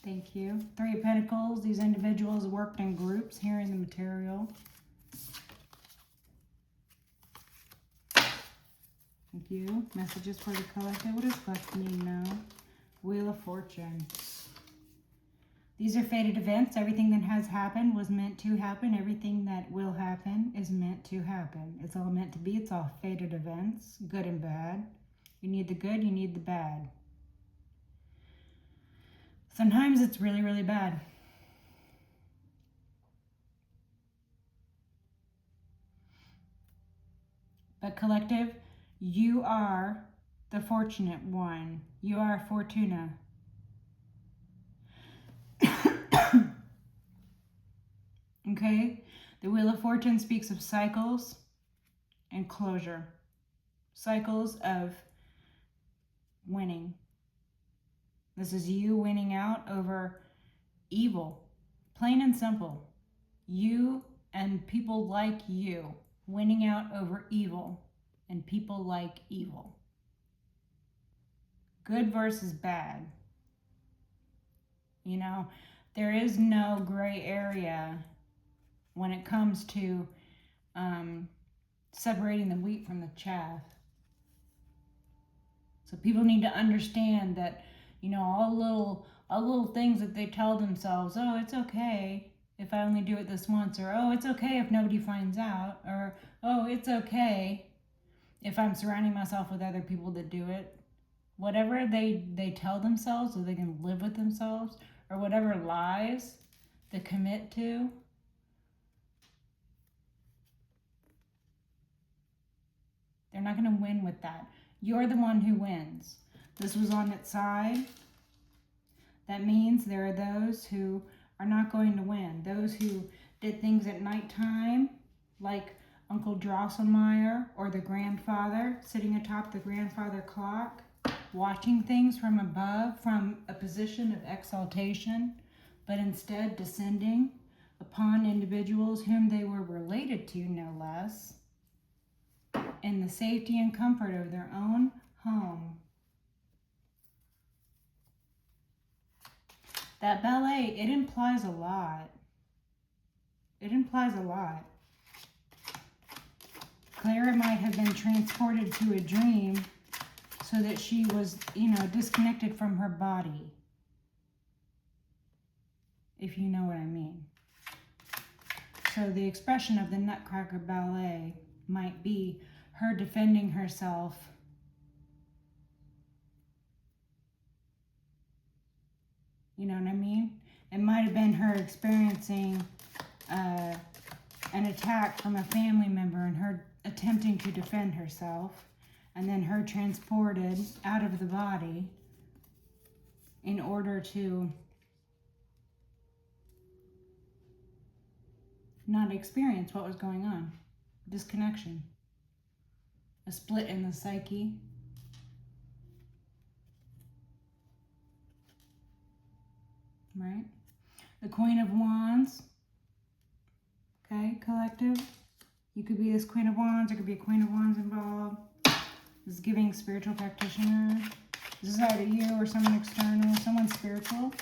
Thank you. Three of Pentacles. These individuals worked in groups, hearing the material. Thank you. Messages for the collective. What does collective need now? Wheel of Fortune. These are fated events. Everything that has happened was meant to happen. Everything that will happen is meant to happen. It's all meant to be. It's all fated events, good and bad. You need the good, you need the bad. Sometimes it's really, really bad. But collective, you are the fortunate one. You are Fortuna. Okay? The Wheel of Fortune speaks of cycles and closure. Cycles of winning. This is you winning out over evil. Plain and simple. You and people like you winning out over evil and people like evil. Good versus bad. You know, there is no gray area when it comes to separating the wheat from the chaff. So people need to understand that, you know, all little things that they tell themselves, oh, it's okay if I only do it this once, or oh, it's okay if nobody finds out, or oh, it's okay if I'm surrounding myself with other people that do it. Whatever they tell themselves so they can live with themselves, or whatever lies they commit to, they're not going to win with that. You're the one who wins. This was on its side. That means there are those who are not going to win. Those who did things at nighttime, like Uncle Drosselmeyer or the grandfather, sitting atop the grandfather clock, watching things from above, from a position of exaltation, but instead descending upon individuals whom they were related to, no less, in the safety and comfort of their own home. That ballet, it implies a lot. It implies a lot. Clara might have been transported to a dream so that she was, you know, disconnected from her body. If you know what I mean. So the expression of the Nutcracker Ballet might be her defending herself You know what I mean? It might have been her experiencing an attack from a family member and her attempting to defend herself, and then her transported out of the body in order to not experience what was going on. Disconnection. A split in the psyche. Right? The Queen of Wands. Okay, collective. You could be this Queen of Wands. There could be a Queen of Wands involved. This is giving spiritual practitioner. This is either you or someone external, someone spiritual,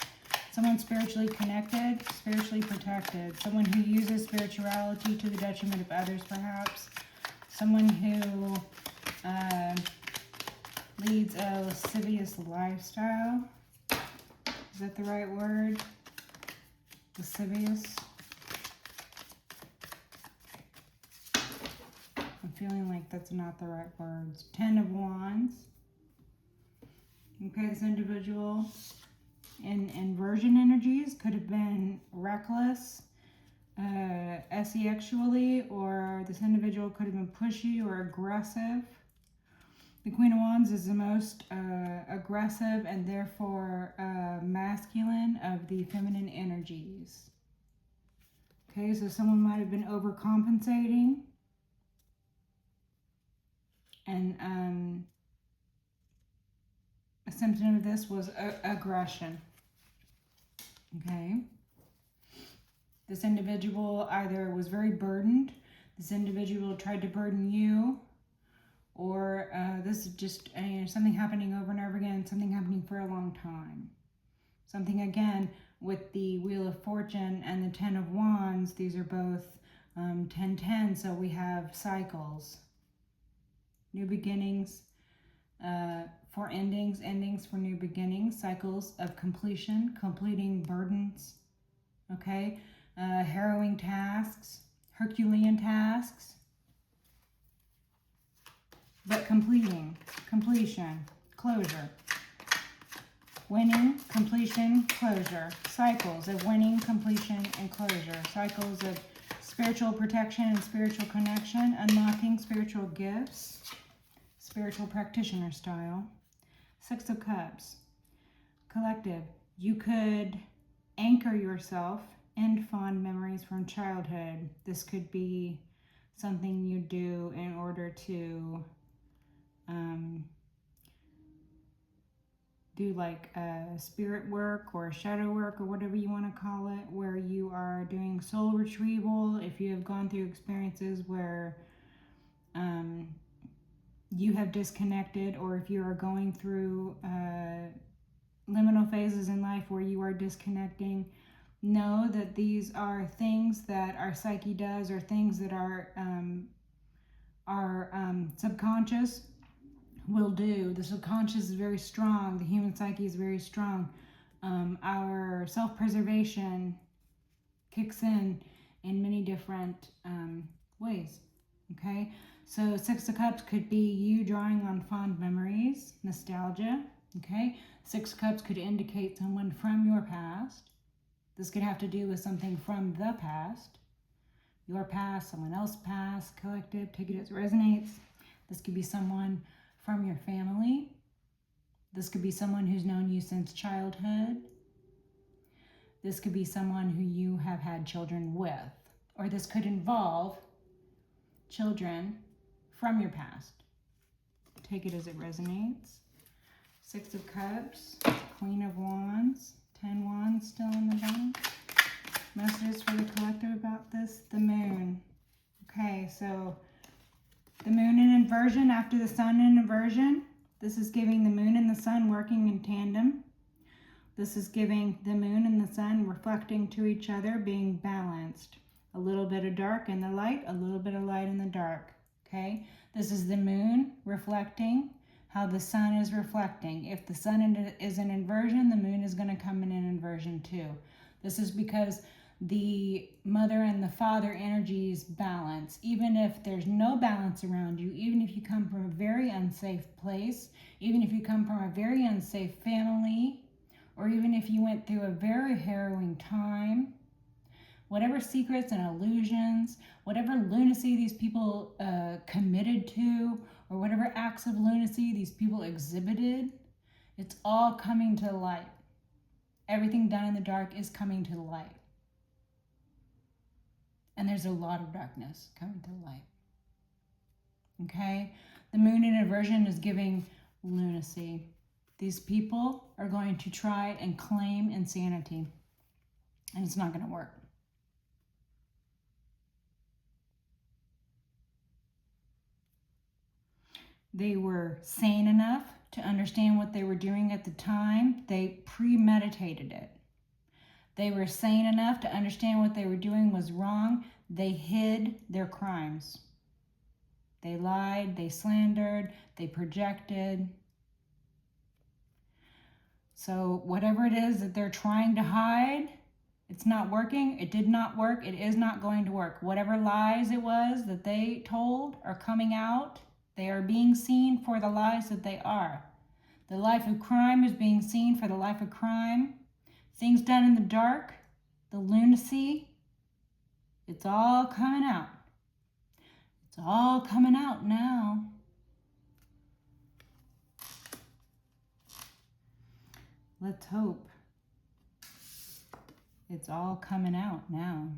someone spiritually connected, spiritually protected, someone who uses spirituality to the detriment of others, perhaps, someone who leads a lascivious lifestyle. Is that the right word? Lascivious. I'm feeling like that's not the right words. 10 of Wands. Okay, this individual in inversion energies could have been reckless, sexually, or this individual could have been pushy or aggressive. The Queen of Wands is the most aggressive and therefore masculine of the feminine energies. Okay, so someone might have been overcompensating. And a symptom of this was aggression. Okay. This individual either was very burdened, this individual tried to burden you, or this is just something happening over and over again, something happening for a long time. Something, again, with the Wheel of Fortune and the 10 of Wands, these are both 10-10, so we have cycles. New beginnings for endings, endings for new beginnings, cycles of completion, completing burdens, okay? Harrowing tasks, Herculean tasks, but completion, closure. Winning, completion, closure. Cycles of winning, completion, and closure. Cycles of spiritual protection and spiritual connection, unlocking spiritual gifts, spiritual practitioner style. 6 of Cups. Collective. You could anchor yourself in fond memories from childhood. This could be something you do in order to do like spirit work or shadow work or whatever you want to call it, where you are doing soul retrieval. If you have gone through experiences where you have disconnected, or if you are going through liminal phases in life where you are disconnecting, know that these are things that our psyche does, or things that our subconscious will do. The subconscious is very strong. The human psyche is very strong. Our self-preservation kicks in many different ways. Okay, so 6 of Cups could be you drawing on fond memories, nostalgia. Okay, 6 of Cups could indicate someone from your past. This could have to do with something from the past, your past, someone else's past. Collective, take it as it resonates. This could be someone from your family. This could be someone who's known you since childhood. This could be someone who you have had children with. Or this could involve children from your past. Take it as it resonates. 6 of Cups, Queen of Wands, 10 Wands still in the bottom. Messages for the collective about this. The Moon. Okay, so the Moon in inversion after the Sun in inversion. This is giving the Moon and the Sun working in tandem. This is giving the Moon and the Sun reflecting to each other, being balanced. A little bit of dark in the light, a little bit of light in the dark. Okay, this is the Moon reflecting how the Sun is reflecting. If the Sun is in inversion, the Moon is going to come in inversion too. This is because the mother and the father energies balance. Even if there's no balance around you, even if you come from a very unsafe place, even if you come from a very unsafe family, or even if you went through a very harrowing time, whatever secrets and illusions, whatever lunacy these people committed to, or whatever acts of lunacy these people exhibited, it's all coming to light. Everything done in the dark is coming to the light. And there's a lot of darkness coming to the light. Okay? The Moon in inversion is giving lunacy. These people are going to try and claim insanity. And it's not going to work. They were sane enough to understand what they were doing at the time. They premeditated it. They were sane enough to understand what they were doing was wrong. They hid their crimes. They lied, they slandered, they projected. So whatever it is that they're trying to hide, it's not working. It did not work. It is not going to work. Whatever lies it was that they told are coming out. They are being seen for the lies that they are. The life of crime is being seen for the life of crime. Things done in the dark, the lunacy, it's all coming out. It's all coming out now. Let's hope. It's all coming out now.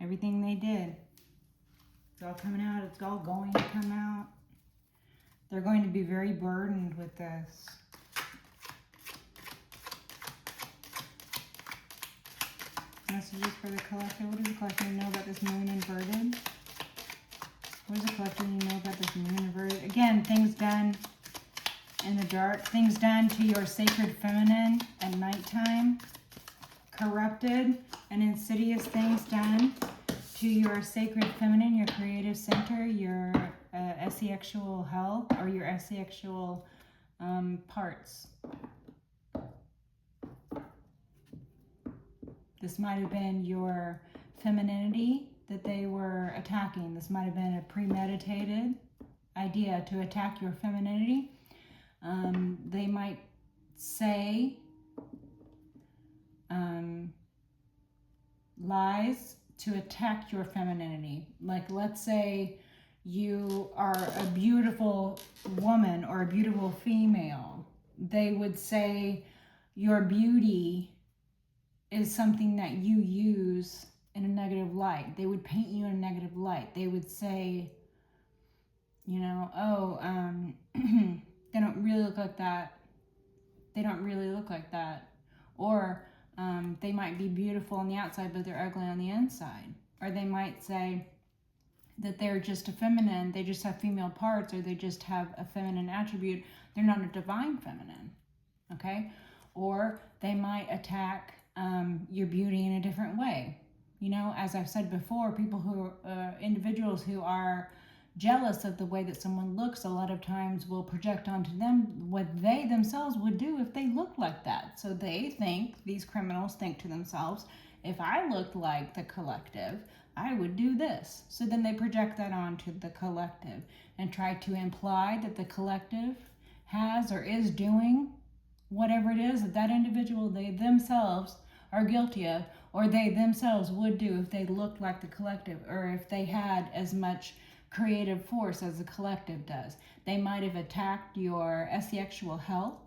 Everything they did, it's all coming out. It's all going to come out. They're going to be very burdened with this. Messages for the collective. What does the collective know about this moon inverted? What does the collective know about this moon inverted? Again, things done in the dark. Things done to your sacred feminine at nighttime. Corrupted and insidious things done to your sacred feminine, your creative center, your sexual health, or your sexual parts. This might have been your femininity that they were attacking. This might have been a premeditated idea to attack your femininity. They might say lies to attack your femininity. Like, let's say you are a beautiful woman or a beautiful female. They would say your beauty is something that you use in a negative light. They would paint you in a negative light. They would say, you know, oh, they don't really look like that. They don't really look like that. Or they might be beautiful on the outside, but they're ugly on the inside. Or they might say that they're just a feminine, they just have female parts, or they just have a feminine attribute. They're not a divine feminine, okay? Or they might attack your beauty in a different way. You know, as I've said before, people who, individuals who are jealous of the way that someone looks, a lot of times will project onto them what they themselves would do if they looked like that. So they think, these criminals think to themselves, if I looked like the collective, I would do this. So then they project that onto the collective and try to imply that the collective has or is doing whatever it is that that individual, they themselves are guilty of, or they themselves would do if they looked like the collective, or if they had as much creative force as the collective does. They might have attacked your sexual health.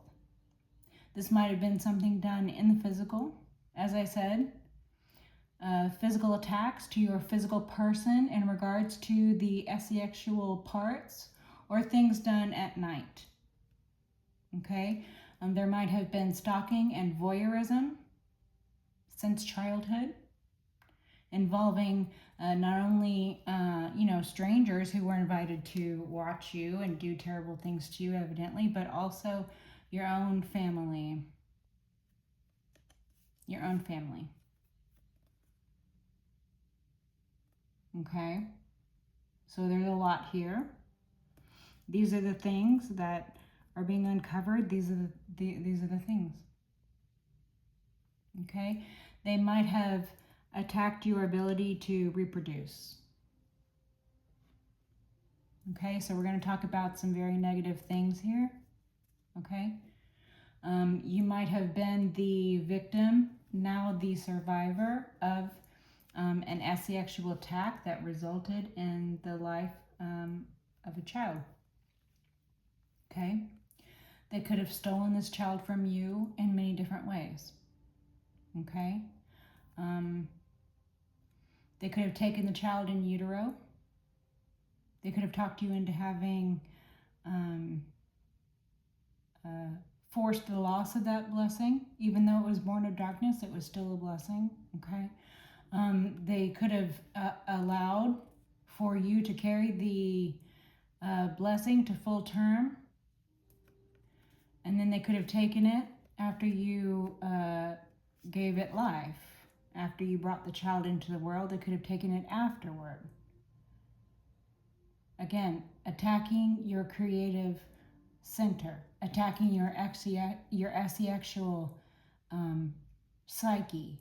This might have been something done in the physical, as I said. Physical attacks to your physical person in regards to the sexual parts, or things done at night. Okay? There might have been stalking and voyeurism since childhood, involving not only strangers who were invited to watch you and do terrible things to you, evidently, but also your own family. Your own family. Okay? So there's a lot here. These are the things that are being uncovered. These are the things. Okay? They might have attacked your ability to reproduce. Okay, so we're going to talk about some very negative things here. Okay? You might have been the victim, now the survivor of an sexual attack that resulted in the life of a child. Okay? They could have stolen this child from you in many different ways. Okay? They could have taken the child in utero. They could have talked you into having forced the loss of that blessing. Even though it was born of darkness, it was still a blessing. Okay? They could have allowed for you to carry the blessing to full term. And then they could have taken it after you gave it life. After you brought the child into the world, they could have taken it afterward. Again, attacking your creative center, attacking your asexual psyche,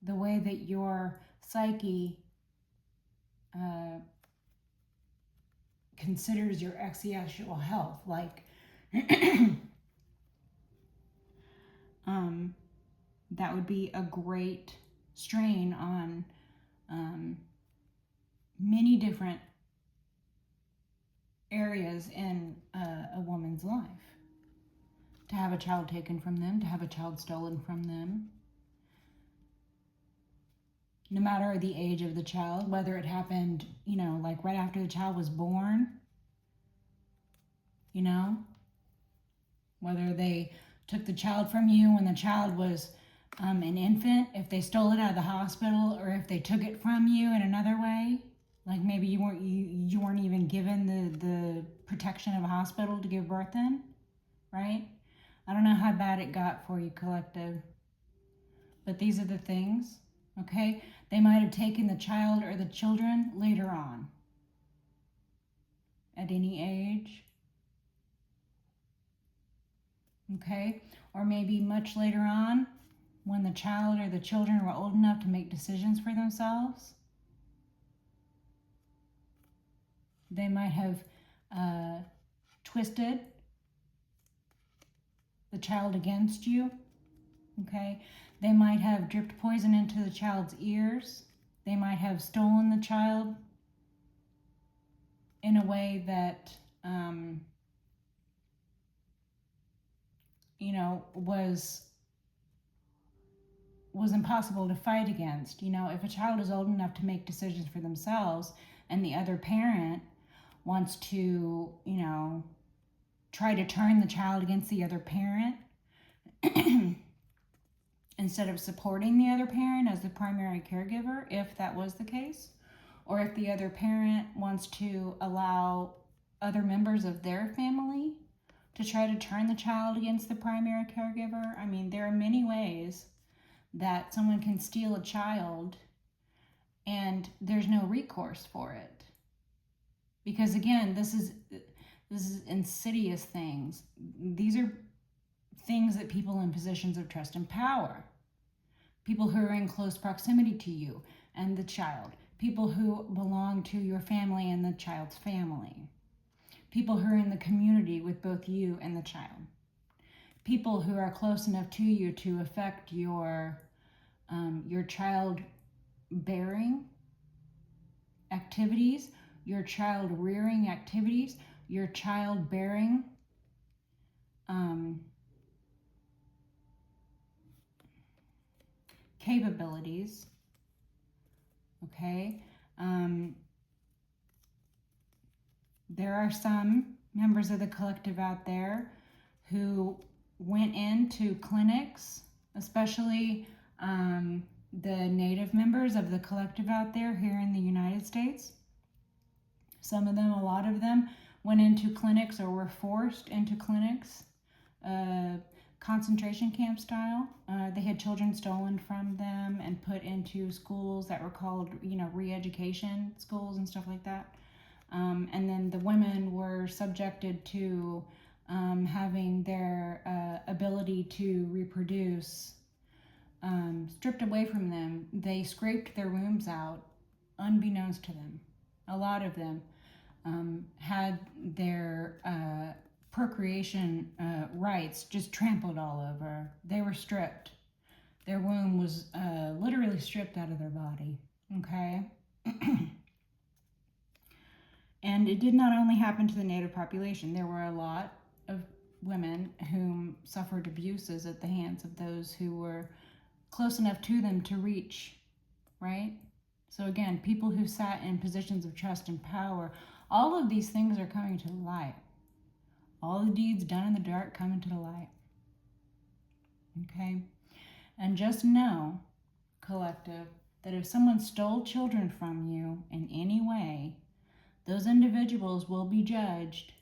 the way that your psyche considers your asexual health, like that would be a great strain on many different areas in a woman's life. To have a child taken from them, to have a child stolen from them, no matter the age of the child, whether it happened, like right after the child was born, whether they took the child from you when the child was an infant, if they stole it out of the hospital, or if they took it from you in another way, like maybe you weren't even given the protection of a hospital to give birth in, right? I don't know how bad it got for you, collective, but these are the things, okay? They might have taken the child or the children later on, at any age, okay? Or maybe much later on, when the child or the children were old enough to make decisions for themselves. They might have twisted the child against you, okay? They might have dripped poison into the child's ears. They might have stolen the child in a way that, was impossible to fight against. If a child is old enough to make decisions for themselves and the other parent wants to, try to turn the child against the other parent instead of supporting the other parent as the primary caregiver, if that was the case, or if the other parent wants to allow other members of their family to try to turn the child against the primary caregiver. I mean, there are many ways that someone can steal a child and there's no recourse for it. Because again, this is insidious things. These are things that people in positions of trust and power, people who are in close proximity to you and the child, people who belong to your family and the child's family, people who are in the community with both you and the child, people who are close enough to you to affect your child bearing activities, your child rearing activities, your child bearing capabilities, okay? There are some members of the collective out there who went into clinics, especially the Native members of the collective out there here in the United States. Some of them, a lot of them, went into clinics or were forced into clinics, concentration camp style. They had children stolen from them and put into schools that were called, re-education schools and stuff like that. And then the women were subjected to having their ability to reproduce stripped away from them. They scraped their wombs out unbeknownst to them. A lot of them had their procreation rights just trampled all over. They were stripped. Their womb was literally stripped out of their body, okay? And it did not only happen to the Native population. There were a lot of women whom suffered abuses at the hands of those who were close enough to them to reach, right? So again, people who sat in positions of trust and power, all of these things are coming to light. All the deeds done in the dark come into the light. Okay? And just know, collective, that if someone stole children from you in any way, those individuals will be judged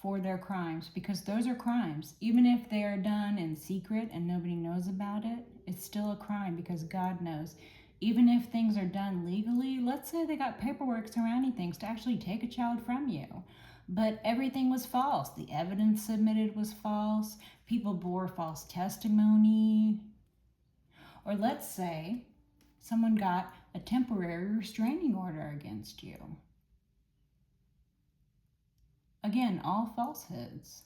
for their crimes, because those are crimes. Even if they are done in secret and nobody knows about it, It's still a crime because God knows. Even if things are done legally, let's say they got paperwork surrounding things to actually take a child from you, but everything was false. The evidence submitted was false. People bore false testimony. Or let's say someone got a temporary restraining order against you. Again, all falsehoods.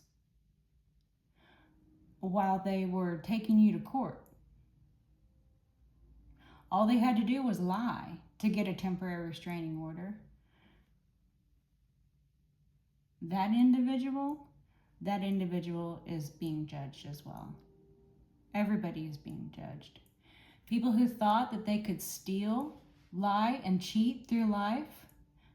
While they were taking you to court. All they had to do was lie to get a temporary restraining order. That individual is being judged as well. Everybody is being judged. People who thought that they could steal, lie, and cheat through life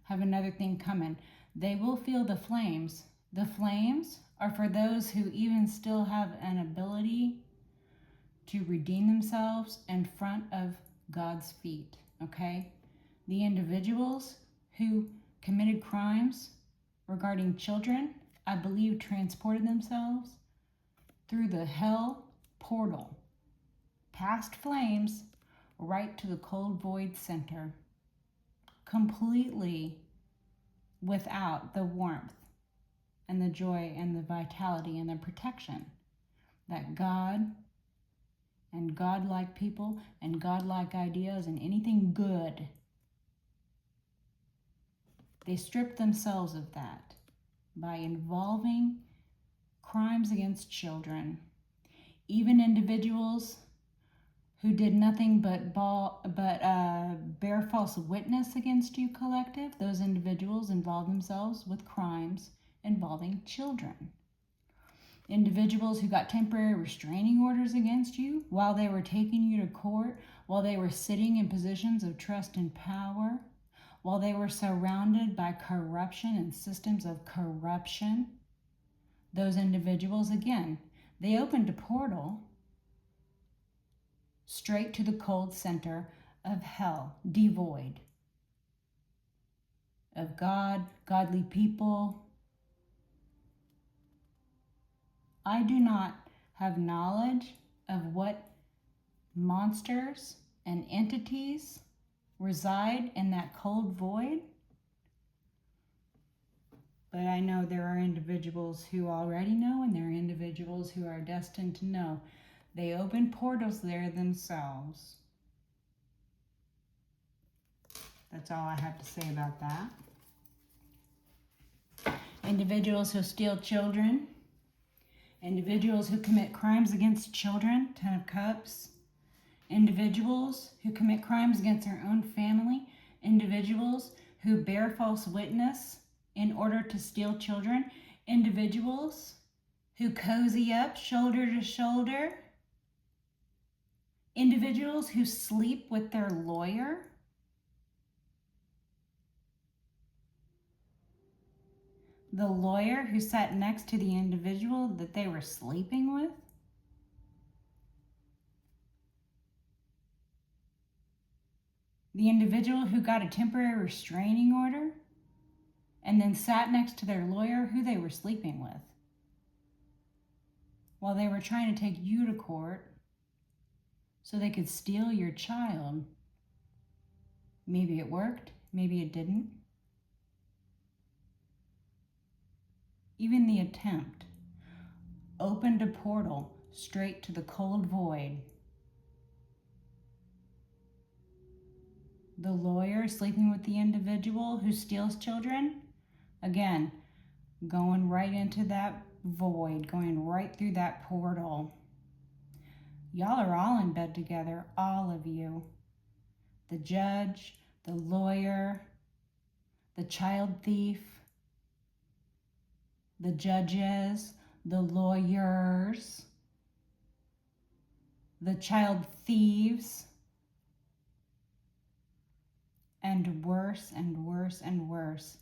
have another thing coming. They will feel the flames. The flames are for those who even still have an ability to redeem themselves in front of God's feet, okay? The individuals who committed crimes regarding children, I believe, transported themselves through the hell portal, past flames, right to the cold void center, completely without the warmth and the joy and the vitality and the protection that God and God-like people and God-like ideas and anything good, they stripped themselves of that by involving crimes against children. Even individuals who did nothing but bear false witness against you, collective, those individuals involved themselves with crimes involving children. Individuals who got temporary restraining orders against you while they were taking you to court, while they were sitting in positions of trust and power, while they were surrounded by corruption and systems of corruption. Those individuals, again, they opened a portal straight to the cold center of hell, devoid of God, godly people. I do not have knowledge of what monsters and entities reside in that cold void, but I know there are individuals who already know, and there are individuals who are destined to know. They open portals there themselves. That's all I have to say about that. Individuals who steal children, individuals who commit crimes against children, 10 of Cups, individuals who commit crimes against their own family, individuals who bear false witness in order to steal children, individuals who cozy up shoulder to shoulder, individuals who sleep with their lawyer, the lawyer who sat next to the individual that they were sleeping with. The individual who got a temporary restraining order and then sat next to their lawyer who they were sleeping with while they were trying to take you to court so they could steal your child. Maybe it worked, maybe it didn't. Even the attempt opened a portal straight to the cold void. The lawyer sleeping with the individual who steals children, again, going right into that void, going right through that portal. Y'all are all in bed together, all of you. The judge, the lawyer, the child thief, the judges, the lawyers, the child thieves, and worse and worse and worse.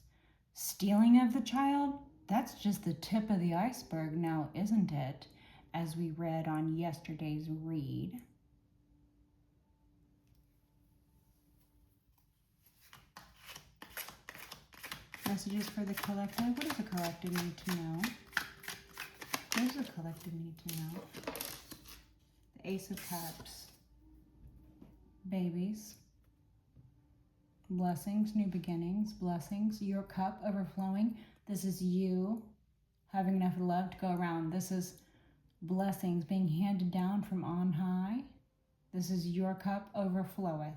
Stealing of the child, that's just the tip of the iceberg now, isn't it? As we read on yesterday's read. Messages for the collective. What does the collective need to know? What does the collective need to know? The Ace of Cups. babies, blessings, new beginnings, blessings, your cup overflowing. This is you having enough love to go around. This is blessings being handed down from on high. This is your cup overfloweth.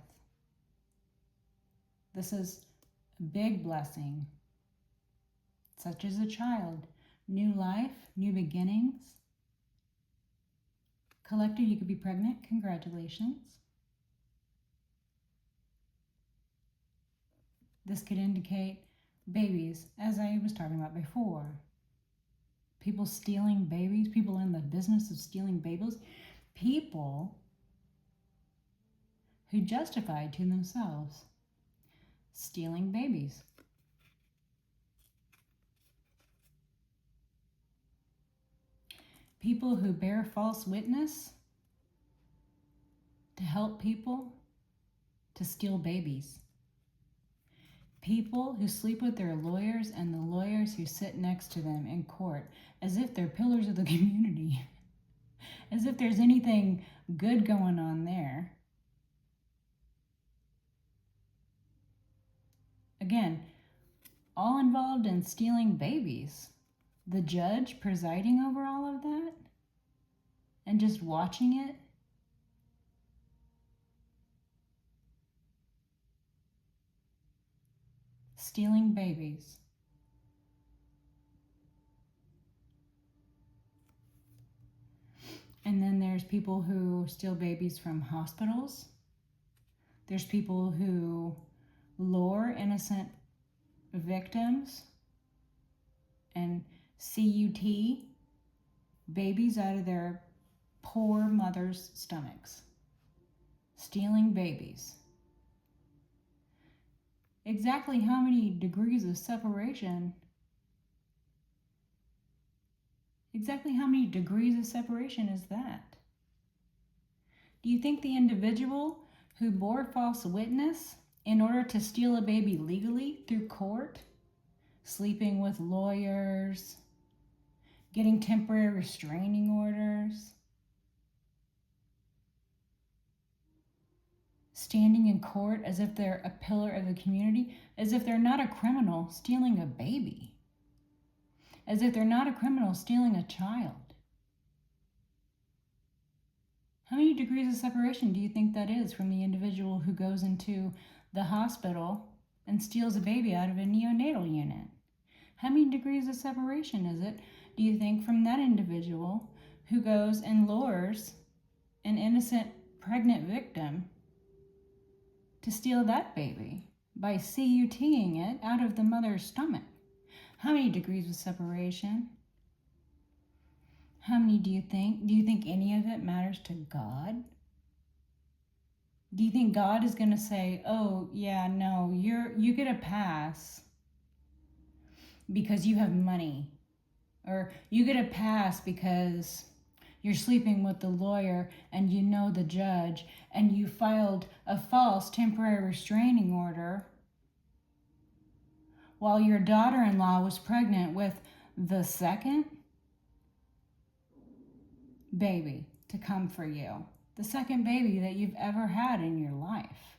This is a big blessing, such as a child. New life, new beginnings. Collective, you could be pregnant. Congratulations. This could indicate babies, as I was talking about before. People stealing babies, people in the business of stealing babies, people who justify to themselves stealing babies. People who bear false witness to help people to steal babies. People who sleep with their lawyers and the lawyers who sit next to them in court as if they're pillars of the community, as if there's anything good going on there. Again, all involved in stealing babies. The judge presiding over all of that and just watching it. Stealing babies. And then there's people who steal babies from hospitals. There's people who lure innocent victims and CUT babies out of their poor mothers' stomachs. Stealing babies. Exactly how many degrees of separation? Exactly how many degrees of separation is that? Do you think the individual who bore false witness in order to steal a baby legally through court, sleeping with lawyers, getting temporary restraining orders, standing in court as if they're a pillar of the community, as if they're not a criminal stealing a baby, as if they're not a criminal stealing a child? How many degrees of separation do you think that is from the individual who goes into the hospital and steals a baby out of a neonatal unit? How many degrees of separation is it, do you think, from that individual who goes and lures an innocent pregnant victim to steal that baby by CUTing it out of the mother's stomach? How many degrees of separation? How many do you think? Do you think any of it matters to God? Do you think God is going to say, oh, yeah, no, you get a pass because you have money? Or you get a pass because you're sleeping with the lawyer and you know the judge and you filed a false temporary restraining order while your daughter-in-law was pregnant with the second baby to come for you, the second baby that you've ever had in your life.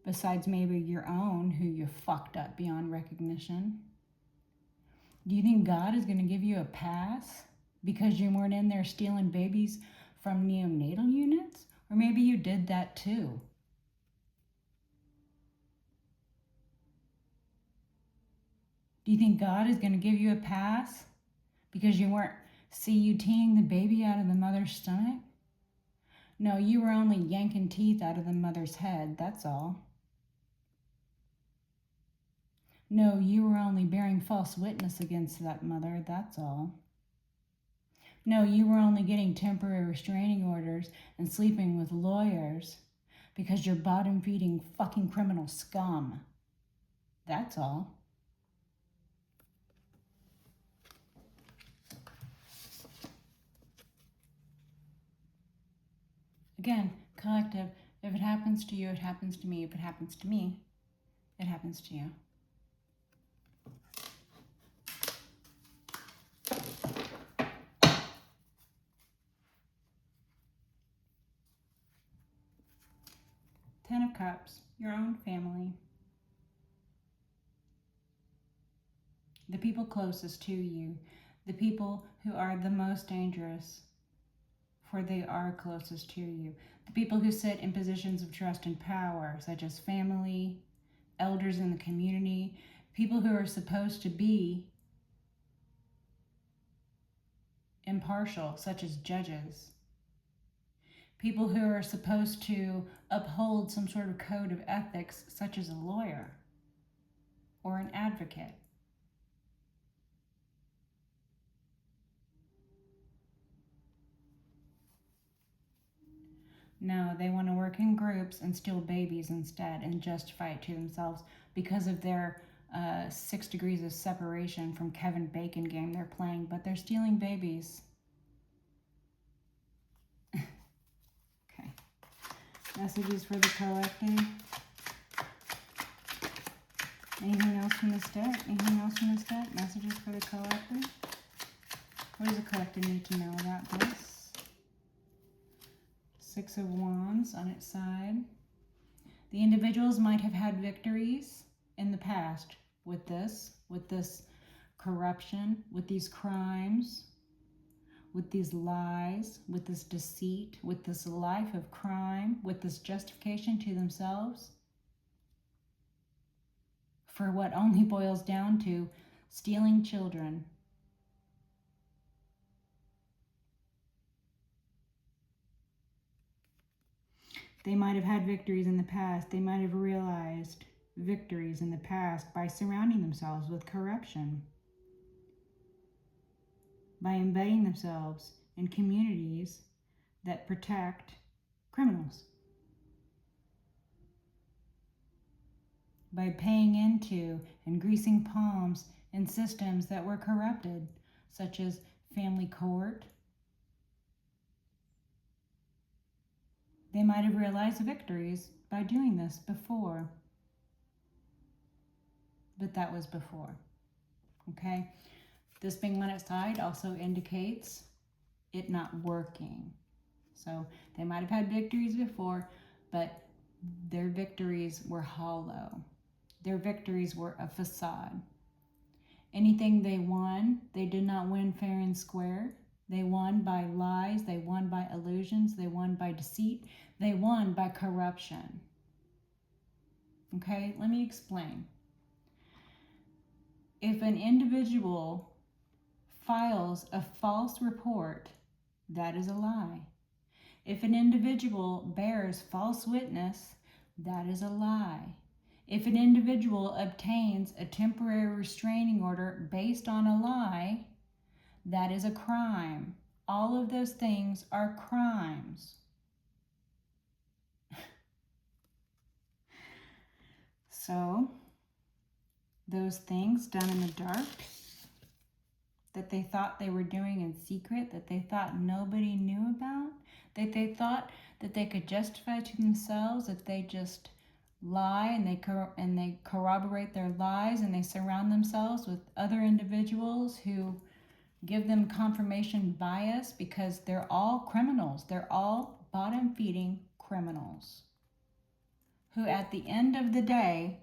Besides maybe your own, who you fucked up beyond recognition. Do you think God is going to give you a pass because you weren't in there stealing babies from neonatal units? Or maybe you did that too. Do you think God is going to give you a pass because you weren't CUTing the baby out of the mother's stomach? No, you were only yanking teeth out of the mother's head, that's all. No, you were only bearing false witness against that mother, that's all. No, you were only getting temporary restraining orders and sleeping with lawyers because you're bottom-feeding fucking criminal scum. That's all. Again, collective, if it happens to you, it happens to me. If it happens to me, it happens to you. Ten of Cups, your own family. The people closest to you, the people who are the most dangerous, for they are closest to you. The people who sit in positions of trust and power, such as family, elders in the community, people who are supposed to be impartial, such as judges, people who are supposed to uphold some sort of code of ethics, such as a lawyer or an advocate. No, they want to work in groups and steal babies instead and justify it to themselves because of their 6 degrees of separation from Kevin Bacon game they're playing, but they're stealing babies. Okay. Messages for the collective. Anything else from this deck? Anything else from this deck? Messages for the collective. What does the collective need to know about this? 6 of Wands on its side. The individuals might have had victories in the past with this corruption, with these crimes, with these lies, with this deceit, with this life of crime, with this justification to themselves for what only boils down to stealing children. They might have had victories in the past. They might have realized victories in the past by surrounding themselves with corruption, by embedding themselves in communities that protect criminals, by paying into and greasing palms in systems that were corrupted, such as family court. They might have realized victories by doing this before, but that was before, okay? This being on its side also indicates it not working. So they might have had victories before, but their victories were hollow. Their victories were a facade. Anything they won, they did not win fair and square. They won by lies, they won by illusions, they won by deceit, they won by corruption. Okay, let me explain. If an individual files a false report, that is a lie. If an individual bears false witness, that is a lie. If an individual obtains a temporary restraining order based on a lie, that is a crime. All of those things are crimes. So, those things done in the dark, that they thought they were doing in secret, that they thought nobody knew about, that they thought that they could justify to themselves, that they just lie and they corroborate their lies, and they surround themselves with other individuals who give them confirmation bias because they're all criminals. They're all bottom-feeding criminals who at the end of the day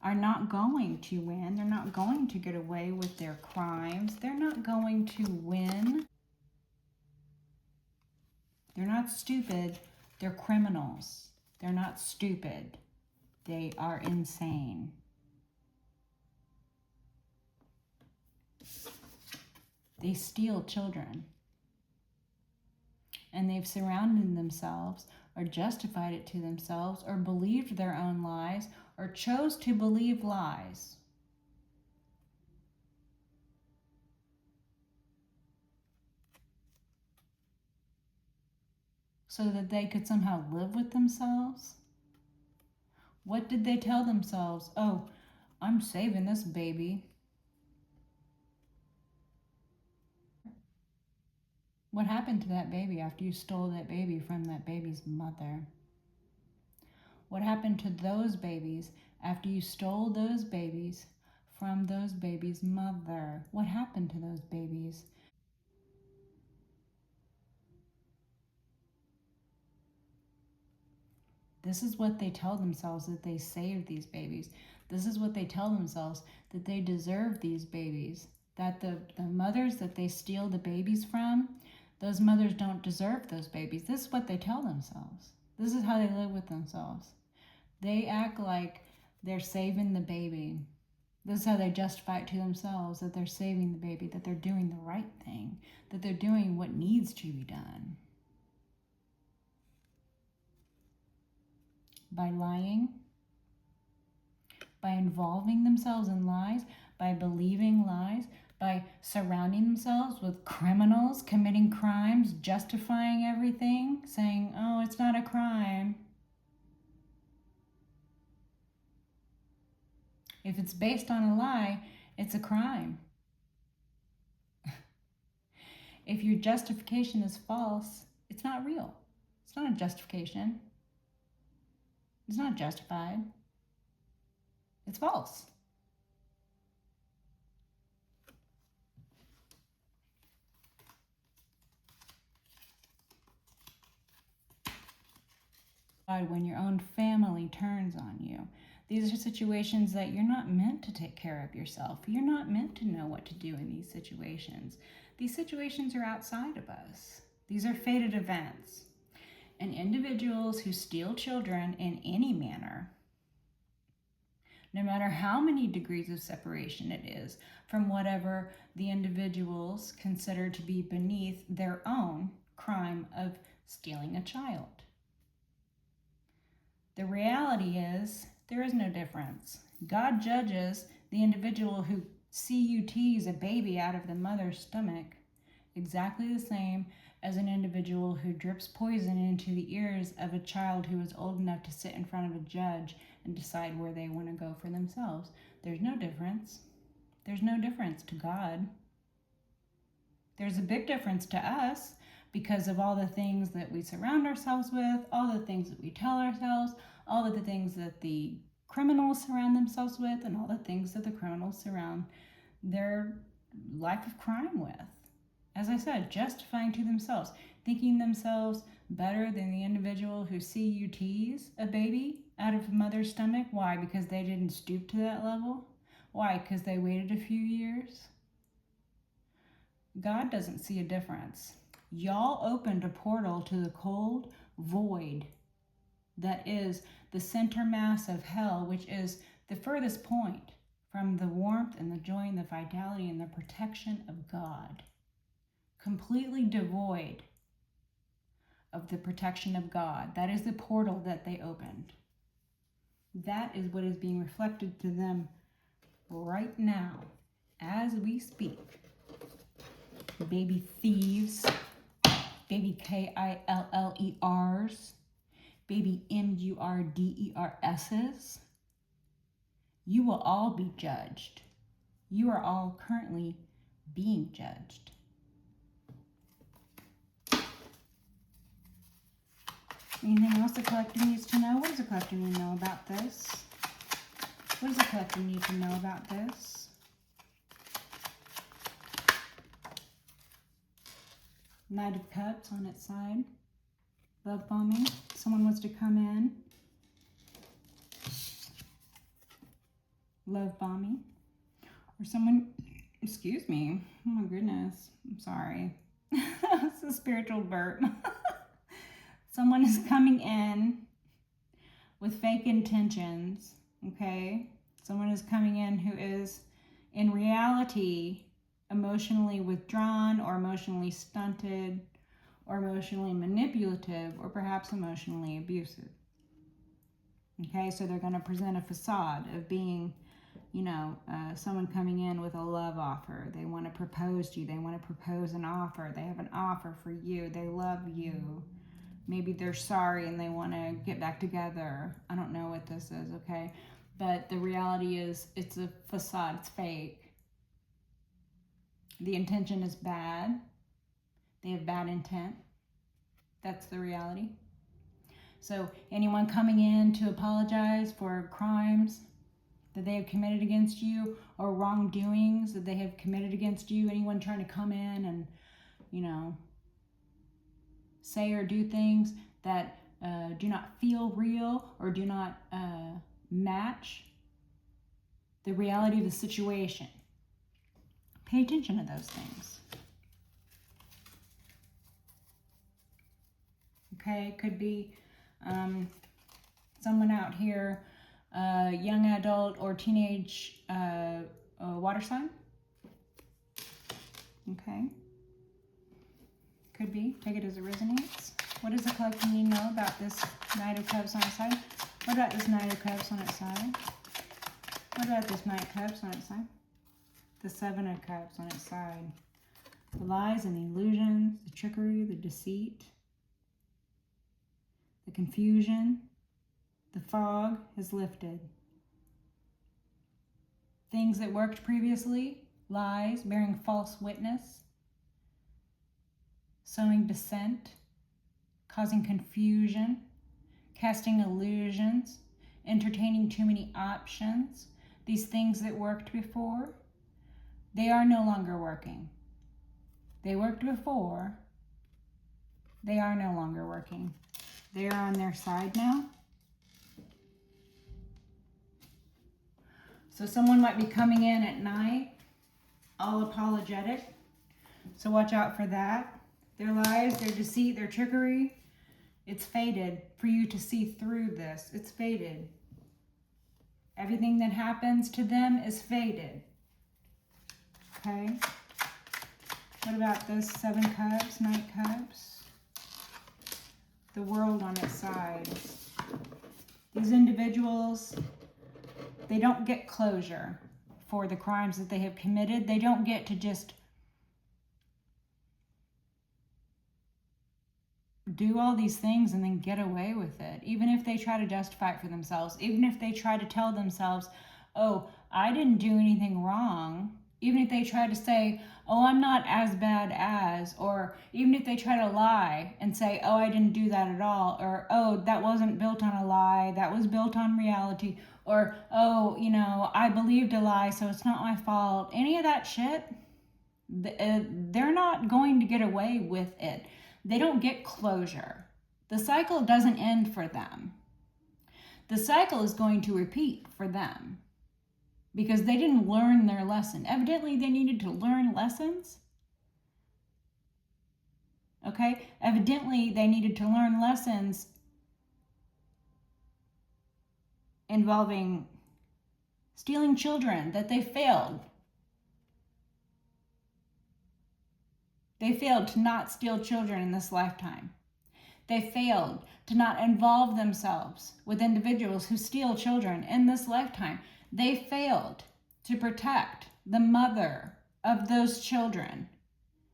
are not going to win. They're not going to get away with their crimes. They're not going to win. They're not stupid. They're criminals. They're not stupid. They are insane. They steal children. And they've surrounded themselves or justified it to themselves or believed their own lies or chose to believe lies. So that they could somehow live with themselves. What did they tell themselves? Oh, I'm saving this baby. What happened to that baby after you stole that baby from that baby's mother? What happened to those babies after you stole those babies from those babies' mother? What happened to those babies? This is what they tell themselves, that they saved these babies. This is what they tell themselves, that they deserve these babies. That the mothers that they steal the babies from, those mothers don't deserve those babies. This is what they tell themselves. This is how they live with themselves. They act like they're saving the baby. This is how they justify it to themselves, that they're saving the baby, that they're doing the right thing, that they're doing what needs to be done. By lying, by involving themselves in lies, by believing lies, by surrounding themselves with criminals, committing crimes, justifying everything, saying, oh, it's not a crime. If it's based on a lie, it's a crime. If your justification is false, it's not real. It's not a justification. It's not justified. It's false. When your own family turns on you. These are situations that you're not meant to take care of yourself. You're not meant to know what to do in these situations. These situations are outside of us. These are fated events. And individuals who steal children in any manner, no matter how many degrees of separation it is from whatever the individuals consider to be beneath their own crime of stealing a child. The reality is, there is no difference. God judges the individual who CUTs a baby out of the mother's stomach exactly the same as an individual who drips poison into the ears of a child who is old enough to sit in front of a judge and decide where they want to go for themselves. There's no difference. There's no difference to God. There's a big difference to us because of all the things that we surround ourselves with, all the things that we tell ourselves, all of the things that the criminals surround themselves with, and all the things that the criminals surround their life of crime with. As I said, justifying to themselves, thinking themselves better than the individual who CUTs a baby out of a mother's stomach. Why? Because they didn't stoop to that level? Why? Because they waited a few years? God doesn't see a difference. Y'all opened a portal to the cold void that is the center mass of hell, which is the furthest point from the warmth and the joy and the vitality and the protection of God. Completely devoid of the protection of God. That is the portal that they opened. That is what is being reflected to them right now as we speak. Baby thieves, baby KILLERs, baby MURDERSs. You will all be judged. You are all currently being judged. Anything else the collective needs to know? What does the collective need to know about this? What does the collective need to know about this? Knight of Cups on its side. Love bombing. Someone wants to come in. Love bombing. Or someone, excuse me. Oh my goodness. I'm sorry. It's a spiritual burp. Someone is coming in with fake intentions, okay? Someone is coming in who is, in reality, emotionally withdrawn or emotionally stunted or emotionally manipulative or perhaps emotionally abusive. Okay, so they're going to present a facade of being, someone coming in with a love offer. They want to propose to you. They want to propose an offer. They have an offer for you. They love you. Maybe they're sorry and they want to get back together. I don't know what this is, okay? But the reality is it's a facade. It's fake. The intention is bad. They have bad intent. That's the reality. So anyone coming in to apologize for crimes that they have committed against you or wrongdoings that they have committed against you, anyone trying to come in and, say or do things that do not feel real or do not match the reality of the situation. Pay attention to those things. Okay, it could be someone out here, young adult or teenage water sign. Okay. Could be. Take it as it resonates. What does the collective need to know about this Knight of Cups on its side? What about this Knight of Cups on its side? What about this Knight of Cups on its side? The Seven of Cups on its side. The lies and the illusions, the trickery, the deceit, the confusion, the fog has lifted. Things that worked previously, lies, bearing false witness, sowing dissent, causing confusion, casting illusions, entertaining too many options. These things that worked before, they are no longer working. They worked before. They are no longer working. They are on their side now. So someone might be coming in at night, all apologetic. So watch out for that. Their lies, their deceit, their trickery, it's faded for you to see through this. It's faded. Everything that happens to them is faded. Okay? What about this Seven Cups, Knight Cups? The World on its side. These individuals, they don't get closure for the crimes that they have committed. They don't get to just do all these things and then get away with it. Even if they try to justify it for themselves, even if they try to tell themselves, oh, I didn't do anything wrong. Even if they try to say, oh, I'm not as bad as, or even if they try to lie and say, oh, I didn't do that at all, or, oh, that wasn't built on a lie, that was built on reality, or, oh, you know, I believed a lie, so it's not my fault. Any of that shit, they're not going to get away with it. They don't get closure. The cycle doesn't end for them. The cycle is going to repeat for them because they didn't learn their lesson. Evidently, they needed to learn lessons. Okay? Evidently, they needed to learn lessons involving stealing children, that they failed. They failed to not steal children in this lifetime. They failed to not involve themselves with individuals who steal children in this lifetime. They failed to protect the mother of those children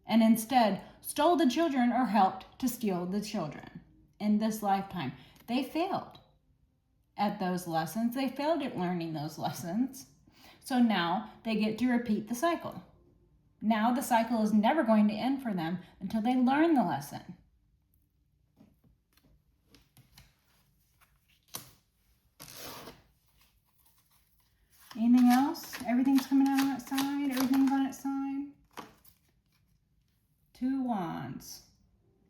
and instead stole the children or helped to steal the children in this lifetime. They failed at those lessons. They failed at learning those lessons. So now they get to repeat the cycle. Now the cycle is never going to end for them until they learn the lesson. Anything else? Everything's coming out on its side? Everything's on its side? Two Wands.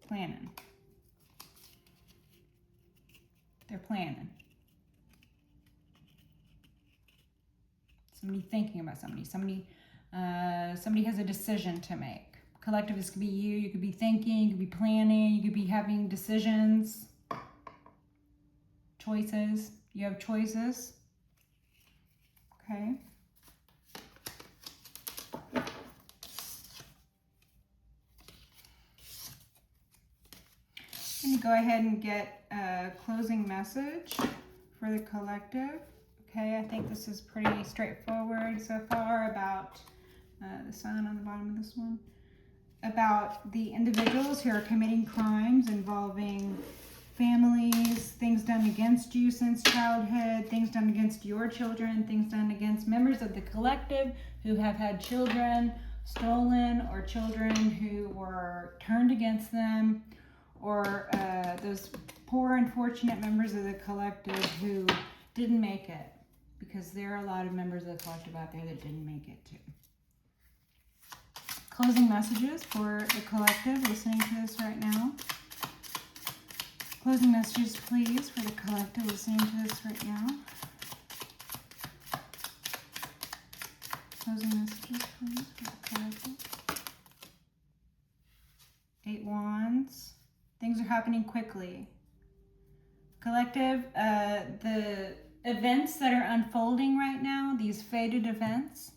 Planning. They're planning. Somebody thinking about somebody. Somebody has a decision to make. Collective, this could be you. You could be thinking. You could be planning. You could be having decisions. Choices. You have choices. Okay. I'm going to go ahead and get a closing message for the collective. Okay, I think this is pretty straightforward so far about the sun on the bottom of this one. About the individuals who are committing crimes involving families, things done against you since childhood, things done against your children, things done against members of the collective who have had children stolen or children who were turned against them, or those poor unfortunate members of the collective who didn't make it, because there are a lot of members of the collective out there that didn't make it too. Closing messages for the collective listening to this right now. Closing messages, please, for the collective listening to this right now. Closing messages, please, for the collective. 8 Wands. Things are happening quickly. Collective, the events that are unfolding right now, these fated events,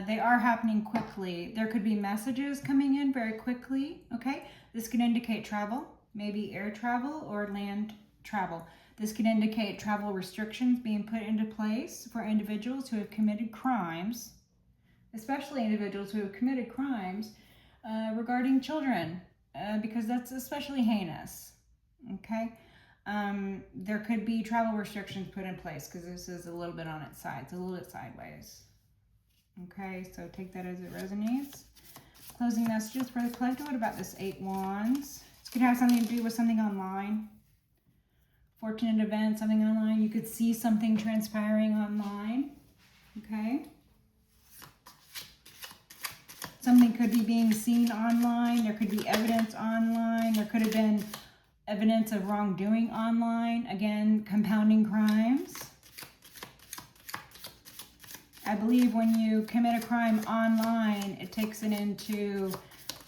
they are happening quickly. There could be messages coming in very quickly, okay? This could indicate travel, maybe air travel or land travel. This could indicate travel restrictions being put into place for individuals who have committed crimes, especially individuals who have committed crimes regarding children, because that's especially heinous, okay? There could be travel restrictions put in place because this is a little bit on its side. It's a little bit sideways. Okay, so take that as it resonates. Closing messages for the collective. What about this 8 Wands? This could have something to do with something online. Fortunate event, something online. You could see something transpiring online. Okay. Something could be being seen online. There could be evidence online. There could have been evidence of wrongdoing online. Again, compounding crimes. I believe when you commit a crime online, it takes it into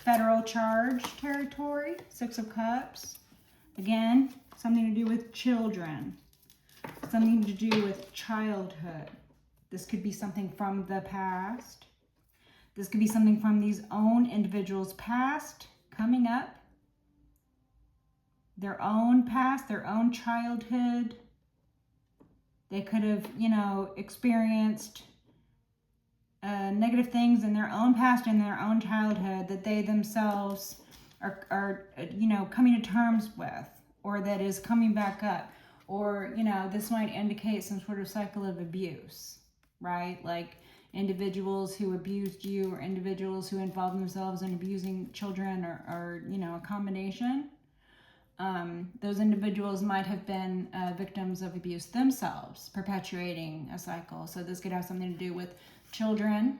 federal charge territory. 6 of Cups. Again, something to do with children. Something to do with childhood. This could be something from the past. This could be something from these own individuals' past coming up. Their own past, their own childhood. They could have, experienced negative things in their own past and their own childhood that they themselves are coming to terms with, or that is coming back up. Or, this might indicate some sort of cycle of abuse, right? Like individuals who abused you or individuals who involved themselves in abusing children or a combination. Those individuals might have been victims of abuse themselves, perpetuating a cycle. So this could have something to do with children,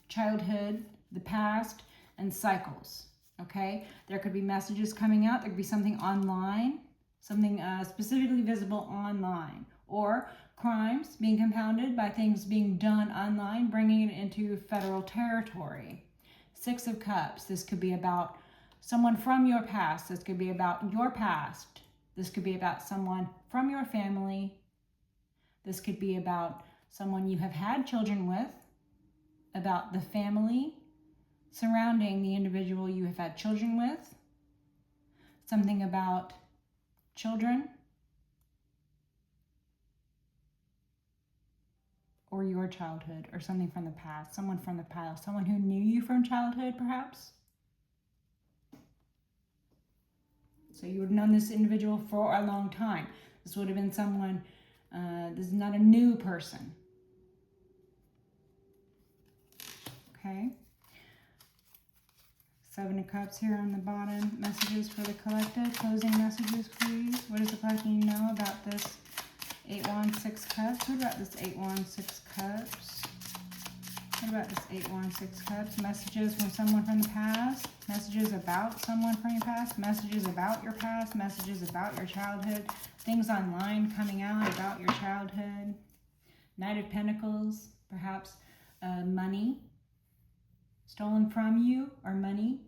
childhood, the past, and cycles, okay? There could be messages coming out. There could be something online, something specifically visible online, or crimes being compounded by things being done online, bringing it into federal territory. 6 of Cups. This could be about someone from your past. This could be about your past. This could be about someone from your family. This could be about someone you have had children with, about the family surrounding the individual you have had children with, something about children or your childhood, or something from the past, someone from the past, someone who knew you from childhood perhaps. So you would have known this individual for a long time. This would have been someone, this is not a new person. Okay. 7 of Cups here on the bottom. Messages for the collective. Closing messages, please. What does the collective know about this 8 Wands, 6 Cups? What about this 8 Wands, 6 Cups? What about this 8 Wands, 6 Cups? Messages from someone from the past. Messages about someone from your past. Messages about your past. Messages about your childhood. Things online coming out about your childhood. Knight of Pentacles. Perhaps money stolen from you, or money.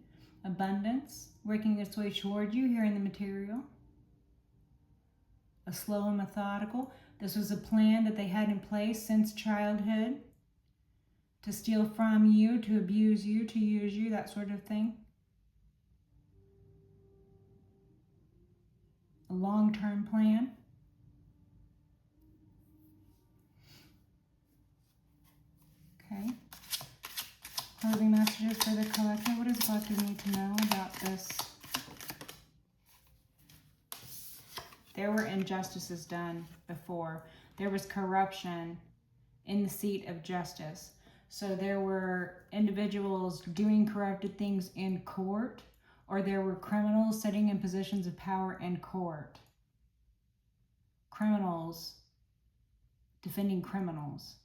Abundance working its way toward you here in the material. A slow and methodical. This was a plan that they had in place since childhood. To steal from you, to abuse you, to use you, that sort of thing. A long-term plan. Okay. Closing messages for the collective. What does the collective need to know about this? There were injustices done before. There was corruption in the seat of justice. So there were individuals doing corrupted things in court, or there were criminals sitting in positions of power in court. Criminals defending criminals.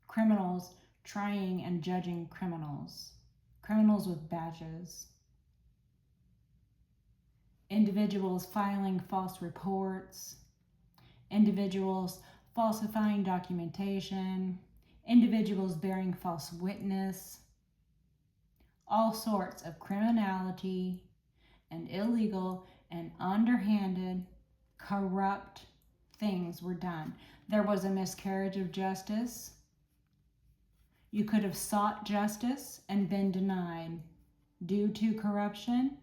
Criminals trying and judging criminals. Criminals with badges. individuals filing false reports, individuals falsifying documentation, individuals bearing false witness, all sorts of criminality and illegal and underhanded, corrupt things were done. There was a miscarriage of justice. You could have sought justice and been denied due to corruption,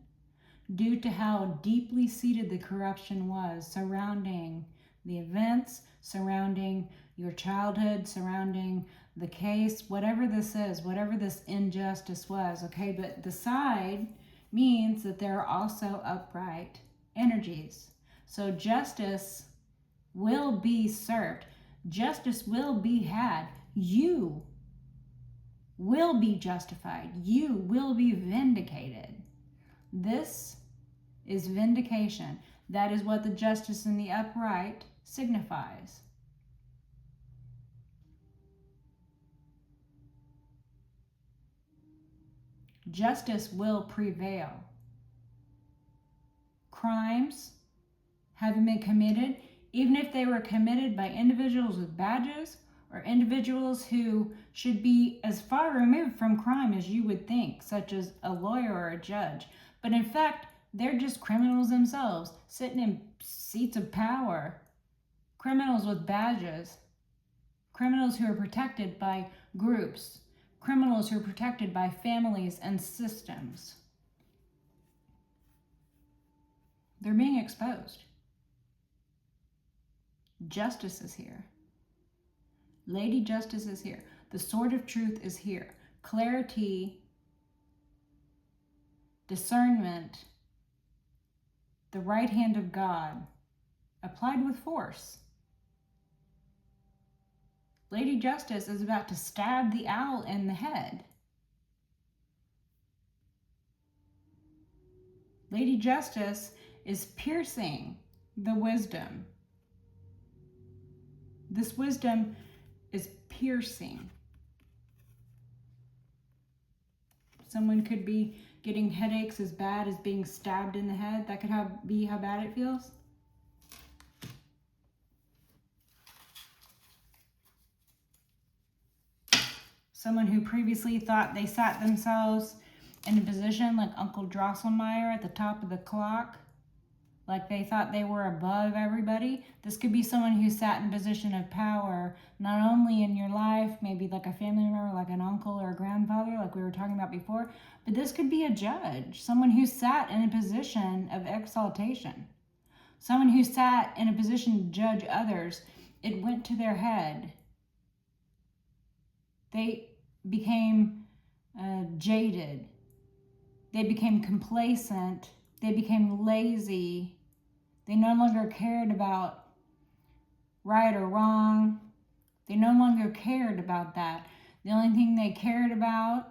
due to how deeply seated the corruption was surrounding the events, surrounding your childhood, surrounding the case, whatever this is, whatever this injustice was, okay? But the side means that there are also upright energies. So justice will be served. Justice will be had. You will be justified. You will be vindicated. This is vindication. That is what the justice in the upright signifies. Justice will prevail. Crimes having been committed, even if they were committed by individuals with badges or individuals who should be as far removed from crime as you would think, such as a lawyer or a judge. But in fact, they're just criminals themselves, sitting in seats of power. Criminals with badges. Criminals who are protected by groups. Criminals who are protected by families and systems. They're being exposed. Justice is here. Lady Justice is here. The sword of truth is here. Clarity, discernment, the right hand of God, applied with force. Lady Justice is about to stab the owl in the head. Lady Justice is piercing the wisdom. This wisdom is piercing. Someone could be getting headaches as bad as being stabbed in the head. That could be how bad it feels. Someone who previously thought they sat themselves in a position like Uncle Drosselmeyer at the top of the clock, like they thought they were above everybody. This could be someone who sat in a position of power, not only in your life, maybe like a family member, like an uncle or a grandfather, like we were talking about before, but this could be a judge, someone who sat in a position of exaltation, someone who sat in a position to judge others. It went to their head. They became jaded. They became complacent. They became lazy. They no longer cared about right or wrong. They no longer cared about that. The only thing they cared about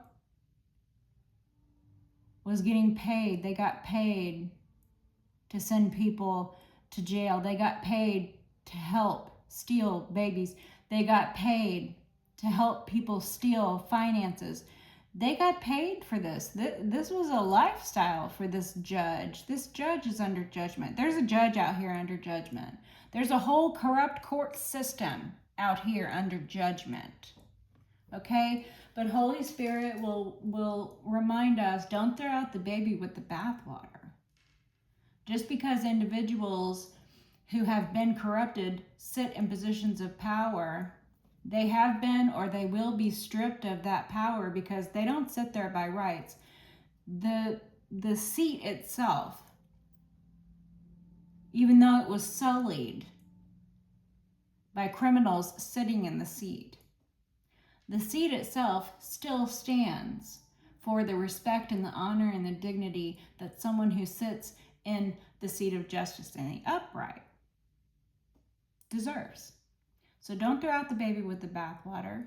was getting paid. They got paid to send people to jail. They got paid to help steal babies. They got paid to help people steal finances. They got paid for this. This was a lifestyle for this judge. This judge is under judgment. There's a judge out here under judgment. There's a whole corrupt court system out here under judgment. Okay? But Holy Spirit will remind us, don't throw out the baby with the bathwater. Just because individuals who have been corrupted sit in positions of power, they have been or they will be stripped of that power because they don't sit there by rights. The seat itself, even though it was sullied by criminals sitting in the seat itself still stands for the respect and the honor and the dignity that someone who sits in the seat of justice and the upright deserves. So don't throw out the baby with the bathwater.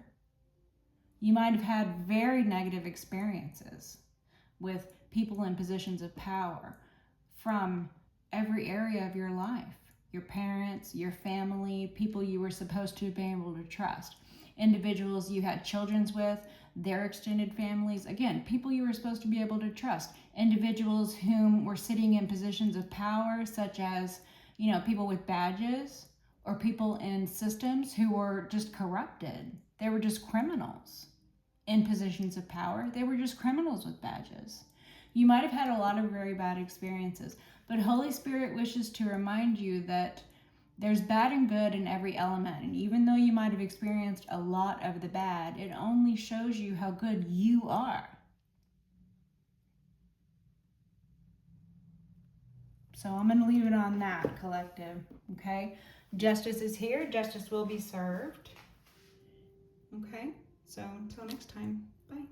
You might have had very negative experiences with people in positions of power from every area of your life. Your parents, your family, people you were supposed to be able to trust. individuals you had children with, their extended families, again, people you were supposed to be able to trust, individuals whom were sitting in positions of power, such as, you know, people with badges, or people in systems who were just corrupted. They were just criminals in positions of power. They were just criminals with badges. You might have had a lot of very bad experiences, but Holy Spirit wishes to remind you that there's bad and good in every element. And even though you might have experienced a lot of the bad, it only shows you how good you are. So I'm going to leave it on that, collective. Okay? Justice is here. Justice will be served. Okay? So until next time, bye.